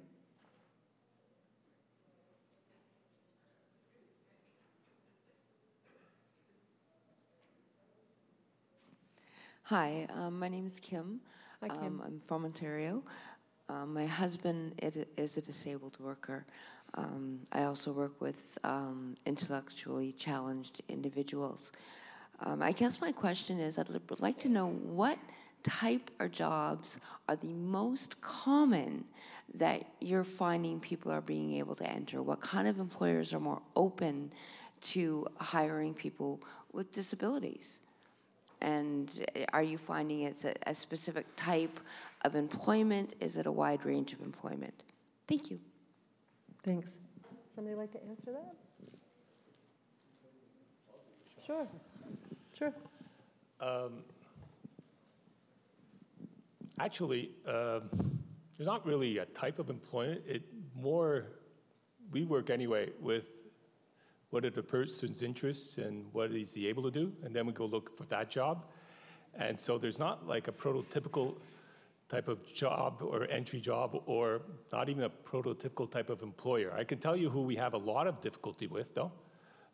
S8: Hi, my name is Kim.
S1: Hi, Kim.
S8: I'm from Ontario. My husband is a disabled worker. I also work with intellectually challenged individuals. I guess my question is, I'd like to know what type of jobs are the most common that you're finding people are being able to enter? What kind of employers are more open to hiring people with disabilities? And are you finding it's a specific type of employment? Is it a wide range of employment? Thank you.
S1: Thanks. Somebody like to answer that? Sure. Sure.
S6: Actually, there's not really a type of employment. We work anyway with what are the person's interests and what is he able to do, and then we go look for that job. And so there's not like a prototypical type of job or entry job, or not even a prototypical type of employer. I can tell you who we have a lot of difficulty with, though.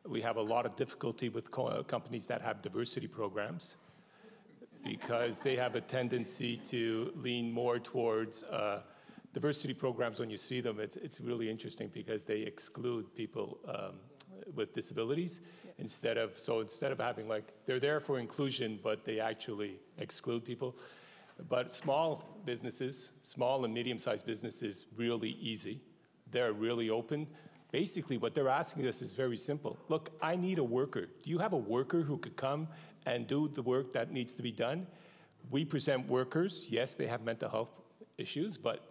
S6: We have a lot of difficulty with companies that have diversity programs, because they have a tendency to lean more towards diversity programs. When you see them, it's really interesting because they exclude people with disabilities, instead of having like, they're there for inclusion, but they actually exclude people. But small businesses, small and medium-sized businesses, really easy. They're really open. Basically, what they're asking us is very simple. Look, I need a worker. Do you have a worker who could come and do the work that needs to be done? We present workers. Yes, they have mental health issues, but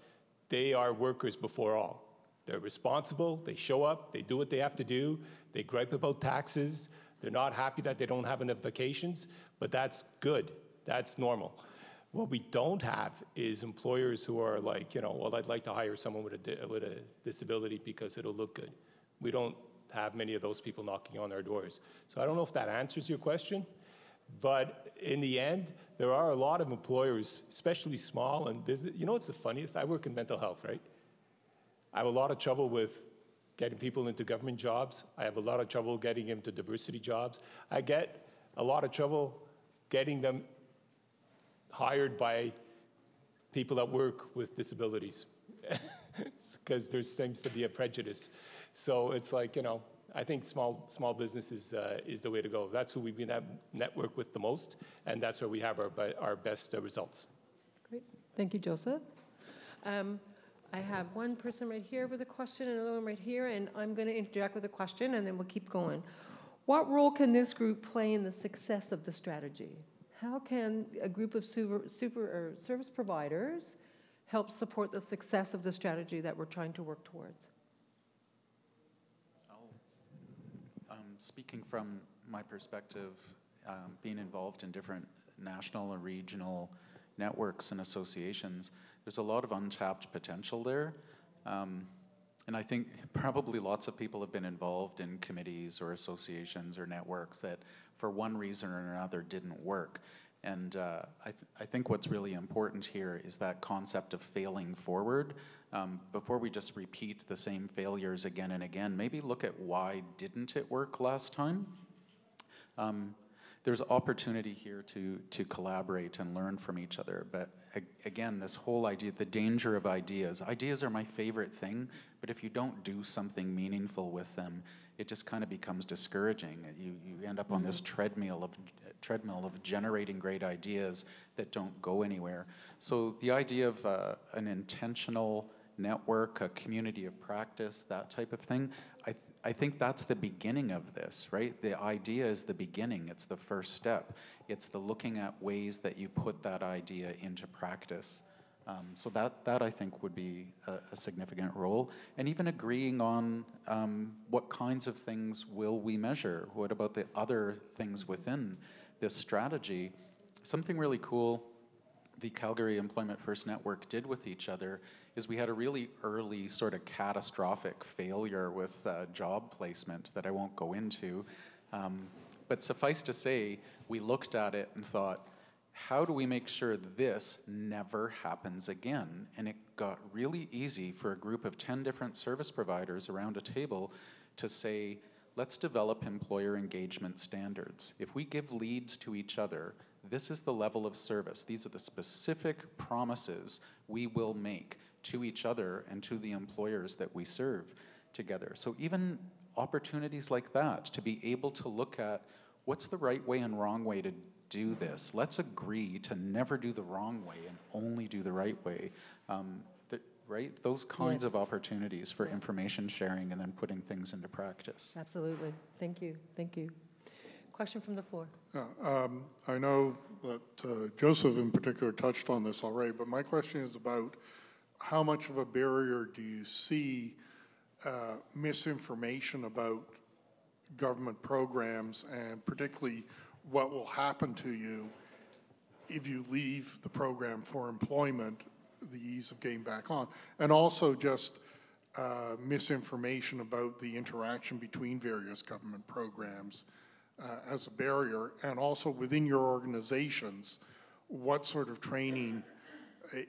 S6: they are workers before all. They're responsible. They show up. They do what they have to do. They gripe about taxes. They're not happy that they don't have enough vacations, but that's good. That's normal. What we don't have is employers who are like, well, I'd like to hire someone with a disability because it'll look good. We don't have many of those people knocking on our doors. So I don't know if that answers your question, but in the end, there are a lot of employers, especially small and business. You know what's the funniest? I work in mental health, right? I have a lot of trouble with getting people into government jobs. I have a lot of trouble getting them to diversity jobs. I get a lot of trouble getting them hired by people that work with disabilities because there seems to be a prejudice. So it's like, I think small business is the way to go. That's who we network with the most, and that's where we have our best results.
S1: Great. Thank you, Joseph. I have one person right here with a question, and another one right here, and I'm going to interject with a question, and then we'll keep going. What role can this group play in the success of the strategy? How can a group of service providers help support the success of the strategy that we're trying to work towards?
S3: Speaking from my perspective, being involved in different national and regional networks and associations, there's a lot of untapped potential there. And I think probably lots of people have been involved in committees or associations or networks that for one reason or another didn't work. And I think what's really important here is that concept of failing forward. Before we just repeat the same failures again and again, maybe look at why didn't it work last time. There's opportunity here to collaborate and learn from each other. But again, this whole idea, the danger of ideas. Ideas are my favorite thing, but if you don't do something meaningful with them, it just kind of becomes discouraging. You end up on this treadmill of generating great ideas that don't go anywhere. So the idea of an intentional network, a community of practice, that type of thing, I think that's the beginning of this, right? The idea is the beginning. It's the first step. It's the looking at ways that you put that idea into practice. So that I think would be a significant role. And even agreeing on what kinds of things will we measure? What about the other things within this strategy? Something really cool the Calgary Employment First Network did with each other is we had a really early sort of catastrophic failure with job placement that I won't go into. But suffice to say, we looked at it and thought, how do we make sure this never happens again? And it got really easy for a group of 10 different service providers around a table to say, let's develop employer engagement standards. If we give leads to each other, this is the level of service. These are the specific promises we will make to each other and to the employers that we serve together. So even opportunities like that, to be able to look at what's the right way and wrong way to do this. Let's agree to never do the wrong way and only do the right way. Right? Those kinds of opportunities for information sharing and then putting things into practice.
S1: Absolutely. Thank you. Thank you. Question from the floor.
S9: I know that Joseph in particular touched on this already, but my question is about how much of a barrier do you see misinformation about government programs, and particularly what will happen to you if you leave the program for employment, the ease of getting back on, and also just misinformation about the interaction between various government programs as a barrier, and also within your organizations, what sort of training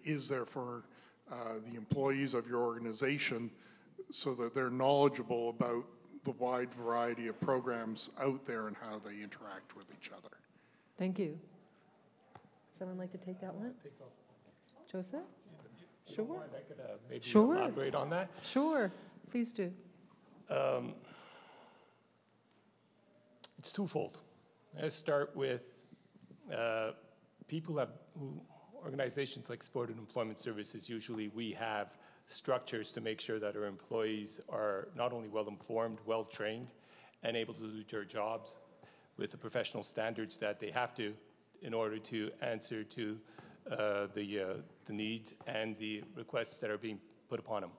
S9: is there for the employees of your organization so that they're knowledgeable about the wide variety of programs out there and how they interact with each other?
S1: Thank you. Someone like to take that one? Joseph? Sure.
S6: I could maybe
S1: Sure.
S6: elaborate on that.
S1: Sure. Please do.
S6: It's twofold. Let's start with organizations like Support and Employment Services. Usually we have structures to make sure that our employees are not only well-informed, well-trained, and able to do their jobs with the professional standards that they have to in order to answer to the needs and the requests that are being put upon them,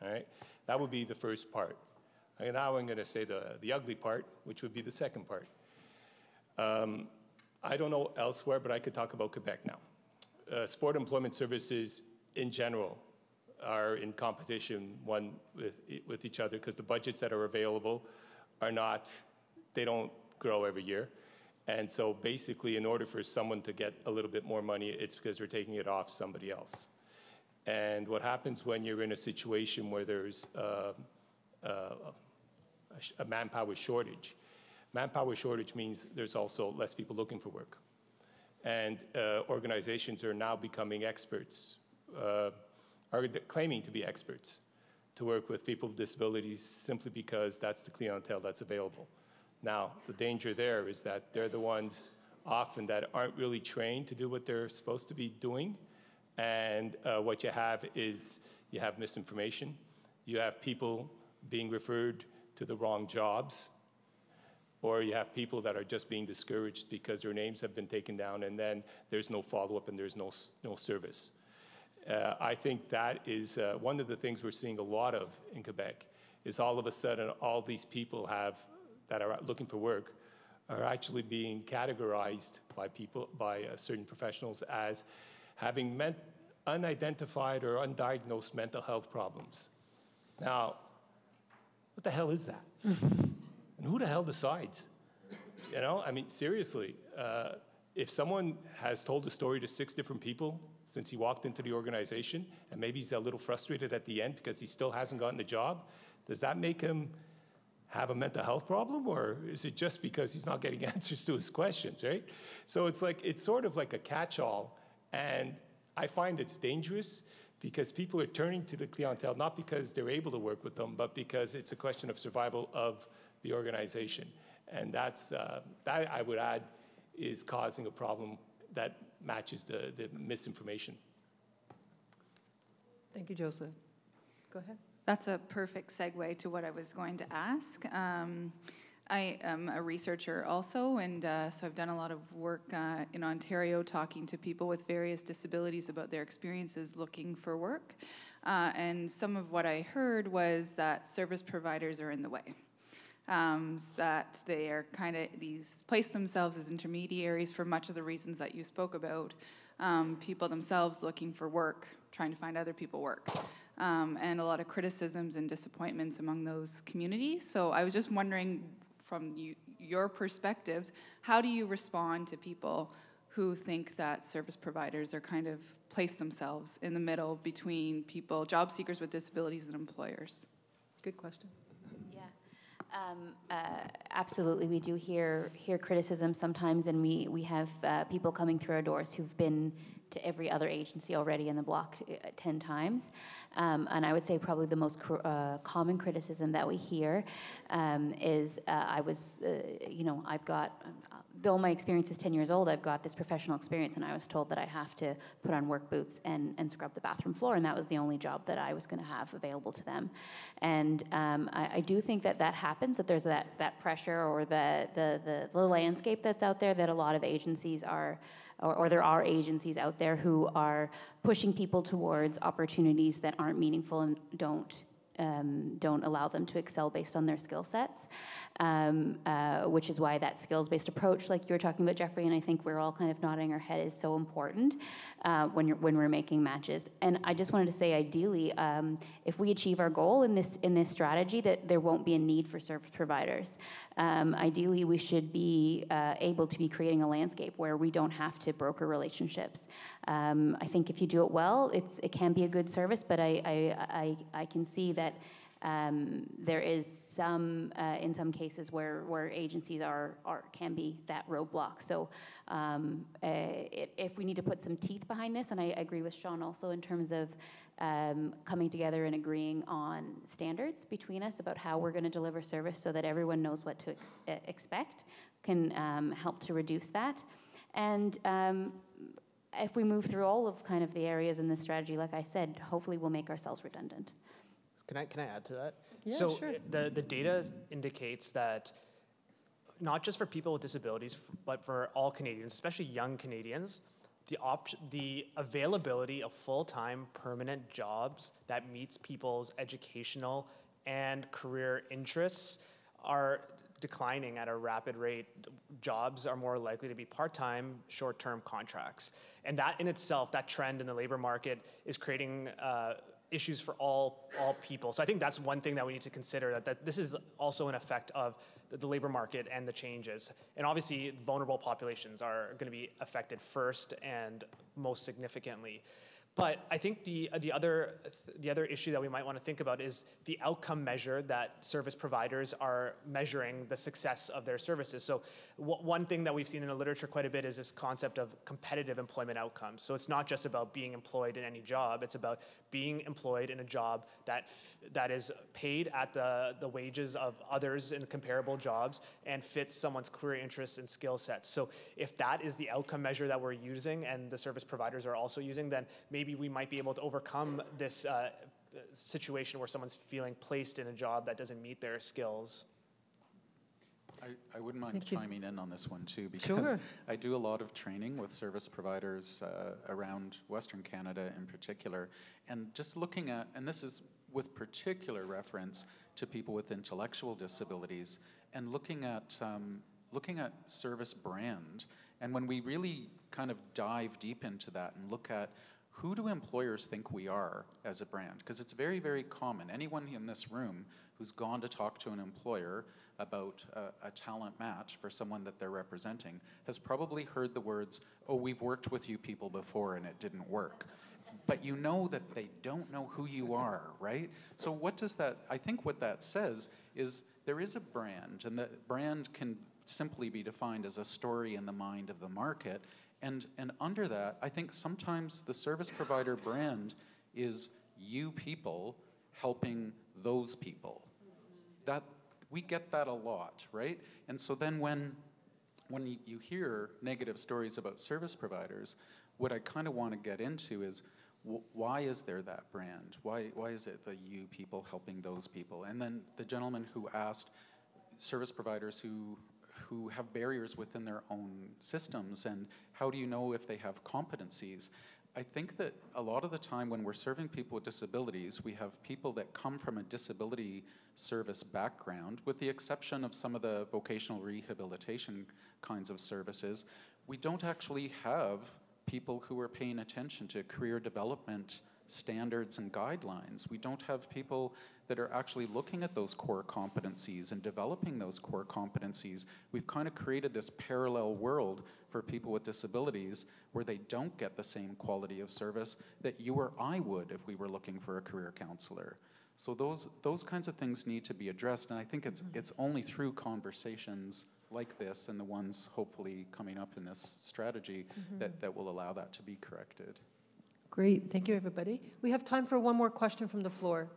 S6: all right? That would be the first part. And now I'm gonna say the ugly part, which would be the second part. I don't know elsewhere, but I could talk about Quebec now. Sport employment services in general are in competition one with each other because the budgets that are available are not, they don't grow every year. And so basically, in order for someone to get a little bit more money, it's because they're taking it off somebody else. And what happens when you're in a situation where there's a manpower shortage? Manpower shortage means there's also less people looking for work. And organizations are now becoming experts, are claiming to be experts to work with people with disabilities simply because that's the clientele that's available. Now, the danger there is that they're the ones often that aren't really trained to do what they're supposed to be doing. And what you have is you have misinformation. You have people being referred to the wrong jobs, or you have people that are just being discouraged because their names have been taken down and then there's no follow-up and there's no service. I think that is one of the things we're seeing a lot of in Quebec is all of a sudden all these people that are looking for work are actually being categorized by certain professionals as having unidentified or undiagnosed mental health problems. Now, what the hell is that? And who the hell decides? You know, I mean, seriously, if someone has told a story to 6 different people since he walked into the organization, and maybe he's a little frustrated at the end because he still hasn't gotten a job, does that make him have a mental health problem, or is it just because he's not getting answers to his questions, right? So it's sort of like a catch-all, and I find it's dangerous because people are turning to the clientele not because they're able to work with them, but because it's a question of survival of the organization. And that I would add is causing a problem that matches the misinformation.
S1: Thank you, Joseph. Go ahead.
S10: That's a perfect segue to what I was going to ask. I am a researcher also, and so I've done a lot of work in Ontario talking to people with various disabilities about their experiences looking for work. And some of what I heard was that service providers are in the way. That they are kind of place themselves as intermediaries for much of the reasons that you spoke about. People themselves looking for work, trying to find other people work. And a lot of criticisms and disappointments among those communities. So I was just wondering, from your perspectives, how do you respond to people who think that service providers are kind of place themselves in the middle between people, job seekers with disabilities and employers?
S1: Good question.
S2: Absolutely, we do hear criticism sometimes, and we have people coming through our doors who've been to every other agency already in the block 10 times. And I would say probably the most common criticism that we hear is I've got, though my experience is 10 years old, I've got this professional experience, and I was told that I have to put on work boots and scrub the bathroom floor, and that was the only job that I was going to have available to them. And I do think that happens, that there's that pressure or the landscape that's out there that a lot of agencies are, or there are agencies out there who are pushing people towards opportunities that aren't meaningful and don't allow them to excel based on their skill sets, which is why that skills-based approach, like you were talking about, Jeffrey, and I think we're all kind of nodding our head, is so important when we're making matches. And I just wanted to say, ideally, if we achieve our goal in this strategy, that there won't be a need for service providers. Ideally, we should be able to be creating a landscape where we don't have to broker relationships. I think if you do it well, it can be a good service, but I can see that there is some, in some cases, where agencies can be that roadblock. So if we need to put some teeth behind this, and I agree with Sean also in terms of coming together and agreeing on standards between us about how we're going to deliver service so that everyone knows what to expect, can help to reduce that. And if we move through all of kind of the areas in this strategy, like I said, hopefully we'll make ourselves redundant.
S7: Can I add to that?
S1: Yeah,
S7: so
S1: sure.
S7: the data indicates that not just for people with disabilities, but for all Canadians, especially young Canadians, the availability of full-time permanent jobs that meets people's educational and career interests are declining at a rapid rate. Jobs are more likely to be part-time, short-term contracts. And that in itself, that trend in the labor market is creating issues for all people. So I think that's one thing that we need to consider, that this is also an effect of the labor market and the changes. And obviously, vulnerable populations are going to be affected first and most significantly. But I think the other issue that we might want to think about is the outcome measure that service providers are measuring the success of their services. So one thing that we've seen in the literature quite a bit is this concept of competitive employment outcomes. So it's not just about being employed in any job, it's about being employed in a job that is paid at the wages of others in comparable jobs and fits someone's career interests and skill sets. So if that is the outcome measure that we're using and the service providers are also using, then maybe we might be able to overcome this situation where someone's feeling placed in a job that doesn't meet their skills.
S3: I wouldn't mind chiming in on this one too, because
S1: Sure.
S3: I do a lot of training with service providers around Western Canada in particular, and just looking at, and this is with particular reference to people with intellectual disabilities, and looking at service brand, and when we really kind of dive deep into that and look at who do employers think we are as a brand? Because it's very, very common. Anyone in this room who's gone to talk to an employer about a talent match for someone that they're representing has probably heard the words, oh, we've worked with you people before and it didn't work. But you know that they don't know who you are, right? So what does that, I think what that says is there is a brand, and the brand can simply be defined as a story in the mind of the market. And under that, I think sometimes the service provider brand is you people helping those people. That we get that a lot, right? And so then when you hear negative stories about service providers, what I kind of want to get into is why is there that brand? Why is it the you people helping those people? And then the gentleman who asked service providers who have barriers within their own systems, and how do you know if they have competencies? I think that a lot of the time when we're serving people with disabilities, we have people that come from a disability service background, with the exception of some of the vocational rehabilitation kinds of services. We don't actually have people who are paying attention to career development standards and guidelines. We don't have people that are actually looking at those core competencies and developing those core competencies. We've kind of created this parallel world for people with disabilities where they don't get the same quality of service that you or I would if we were looking for a career counselor. So those kinds of things need to be addressed, and I think it's only through conversations like this and the ones hopefully coming up in this strategy that will allow that to be corrected.
S1: Great, thank you, everybody. We have time for one more question from the floor.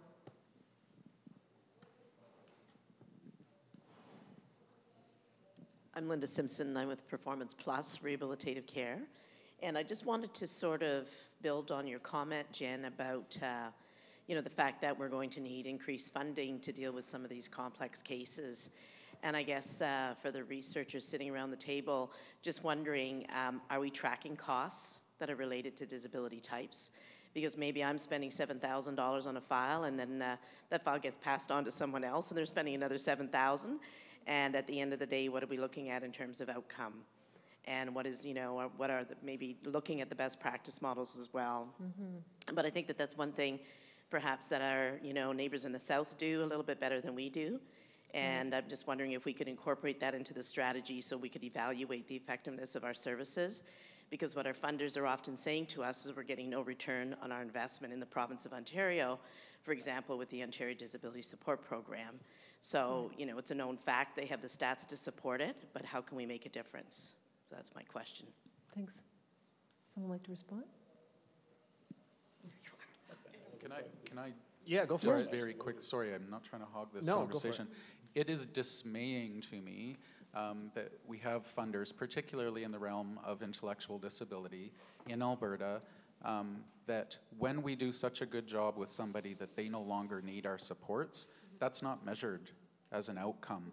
S11: I'm Linda Simpson. I'm with Performance Plus Rehabilitative Care. And I just wanted to sort of build on your comment, Jen, about the fact that we're going to need increased funding to deal with some of these complex cases. And I guess for the researchers sitting around the table, just wondering, are we tracking costs that are related to disability types? Because maybe I'm spending $7,000 on a file, and then that file gets passed on to someone else, and they're spending another $7,000. And at the end of the day, what are we looking at in terms of outcome? And what is, what are maybe looking at the best practice models as well. But I think that that's one thing perhaps that our, neighbors in the South do a little bit better than we do. And I'm just wondering if we could incorporate that into the strategy so we could evaluate the effectiveness of our services. Because what our funders are often saying to us is we're getting no return on our investment in the province of Ontario, for example, with the Ontario Disability Support Program. So, it's a known fact, they have the stats to support it, but how can we make a difference? So that's my question.
S1: Thanks. Someone like to respond?
S3: Can I
S7: Yeah, go for
S3: just
S7: it.
S3: very quick, sorry, I'm not trying to hog this
S7: No,
S3: conversation.
S7: Go for it.
S3: It is dismaying to me that we have funders, particularly in the realm of intellectual disability in Alberta, that when we do such a good job with somebody that they no longer need our supports, that's not measured as an outcome.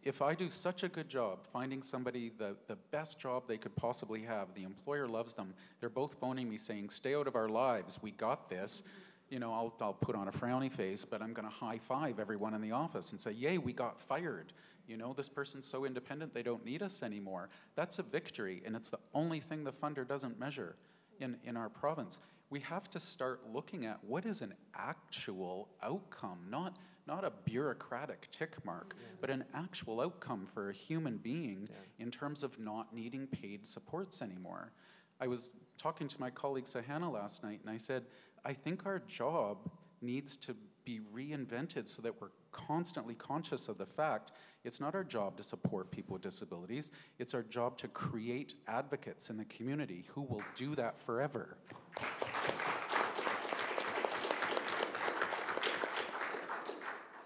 S3: If I do such a good job finding somebody the best job they could possibly have, the employer loves them, they're both phoning me saying, stay out of our lives, we got this, you know, I'll put on a frowny face, but I'm going to high five everyone in the office and say, yay, we got fired. You know, this person's so independent they don't need us anymore. That's a victory, and it's the only thing the funder doesn't measure in our province. We have to start looking at what is an actual outcome, not a bureaucratic tick mark, but an actual outcome for a human being in terms of not needing paid supports anymore. I was talking to my colleague Sahana last night, and I said, I think our job needs to be reinvented so that we're constantly conscious of the fact it's not our job to support people with disabilities, it's our job to create advocates in the community who will do that forever.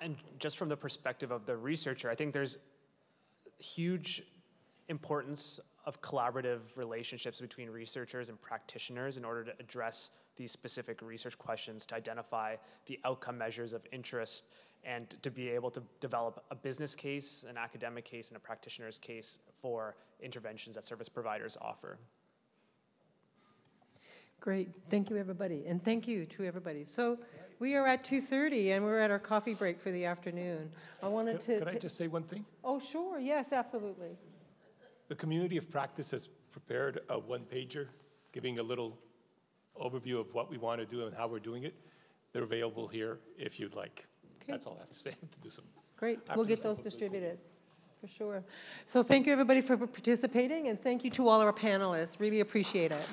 S7: And just from the perspective of the researcher, I think there's huge importance of collaborative relationships between researchers and practitioners in order to address these specific research questions, to identify the outcome measures of interest, and to be able to develop a business case, an academic case, and a practitioner's case for interventions that service providers offer.
S1: Great. Thank you, everybody. And thank you to everybody. So we are at 2:30, and we're at our coffee break for the afternoon. I wanted to...
S6: Could I just say one thing?
S1: Oh, sure. Yes, absolutely.
S6: The community of practice has prepared a one-pager giving a little overview of what we want to do and how we're doing it. They're available here if you'd like. Okay. That's all I have to say. I have to do some.
S1: Great. We'll get those distributed, for sure. So thank you, everybody, for participating, and thank you to all our panelists. Really appreciate it.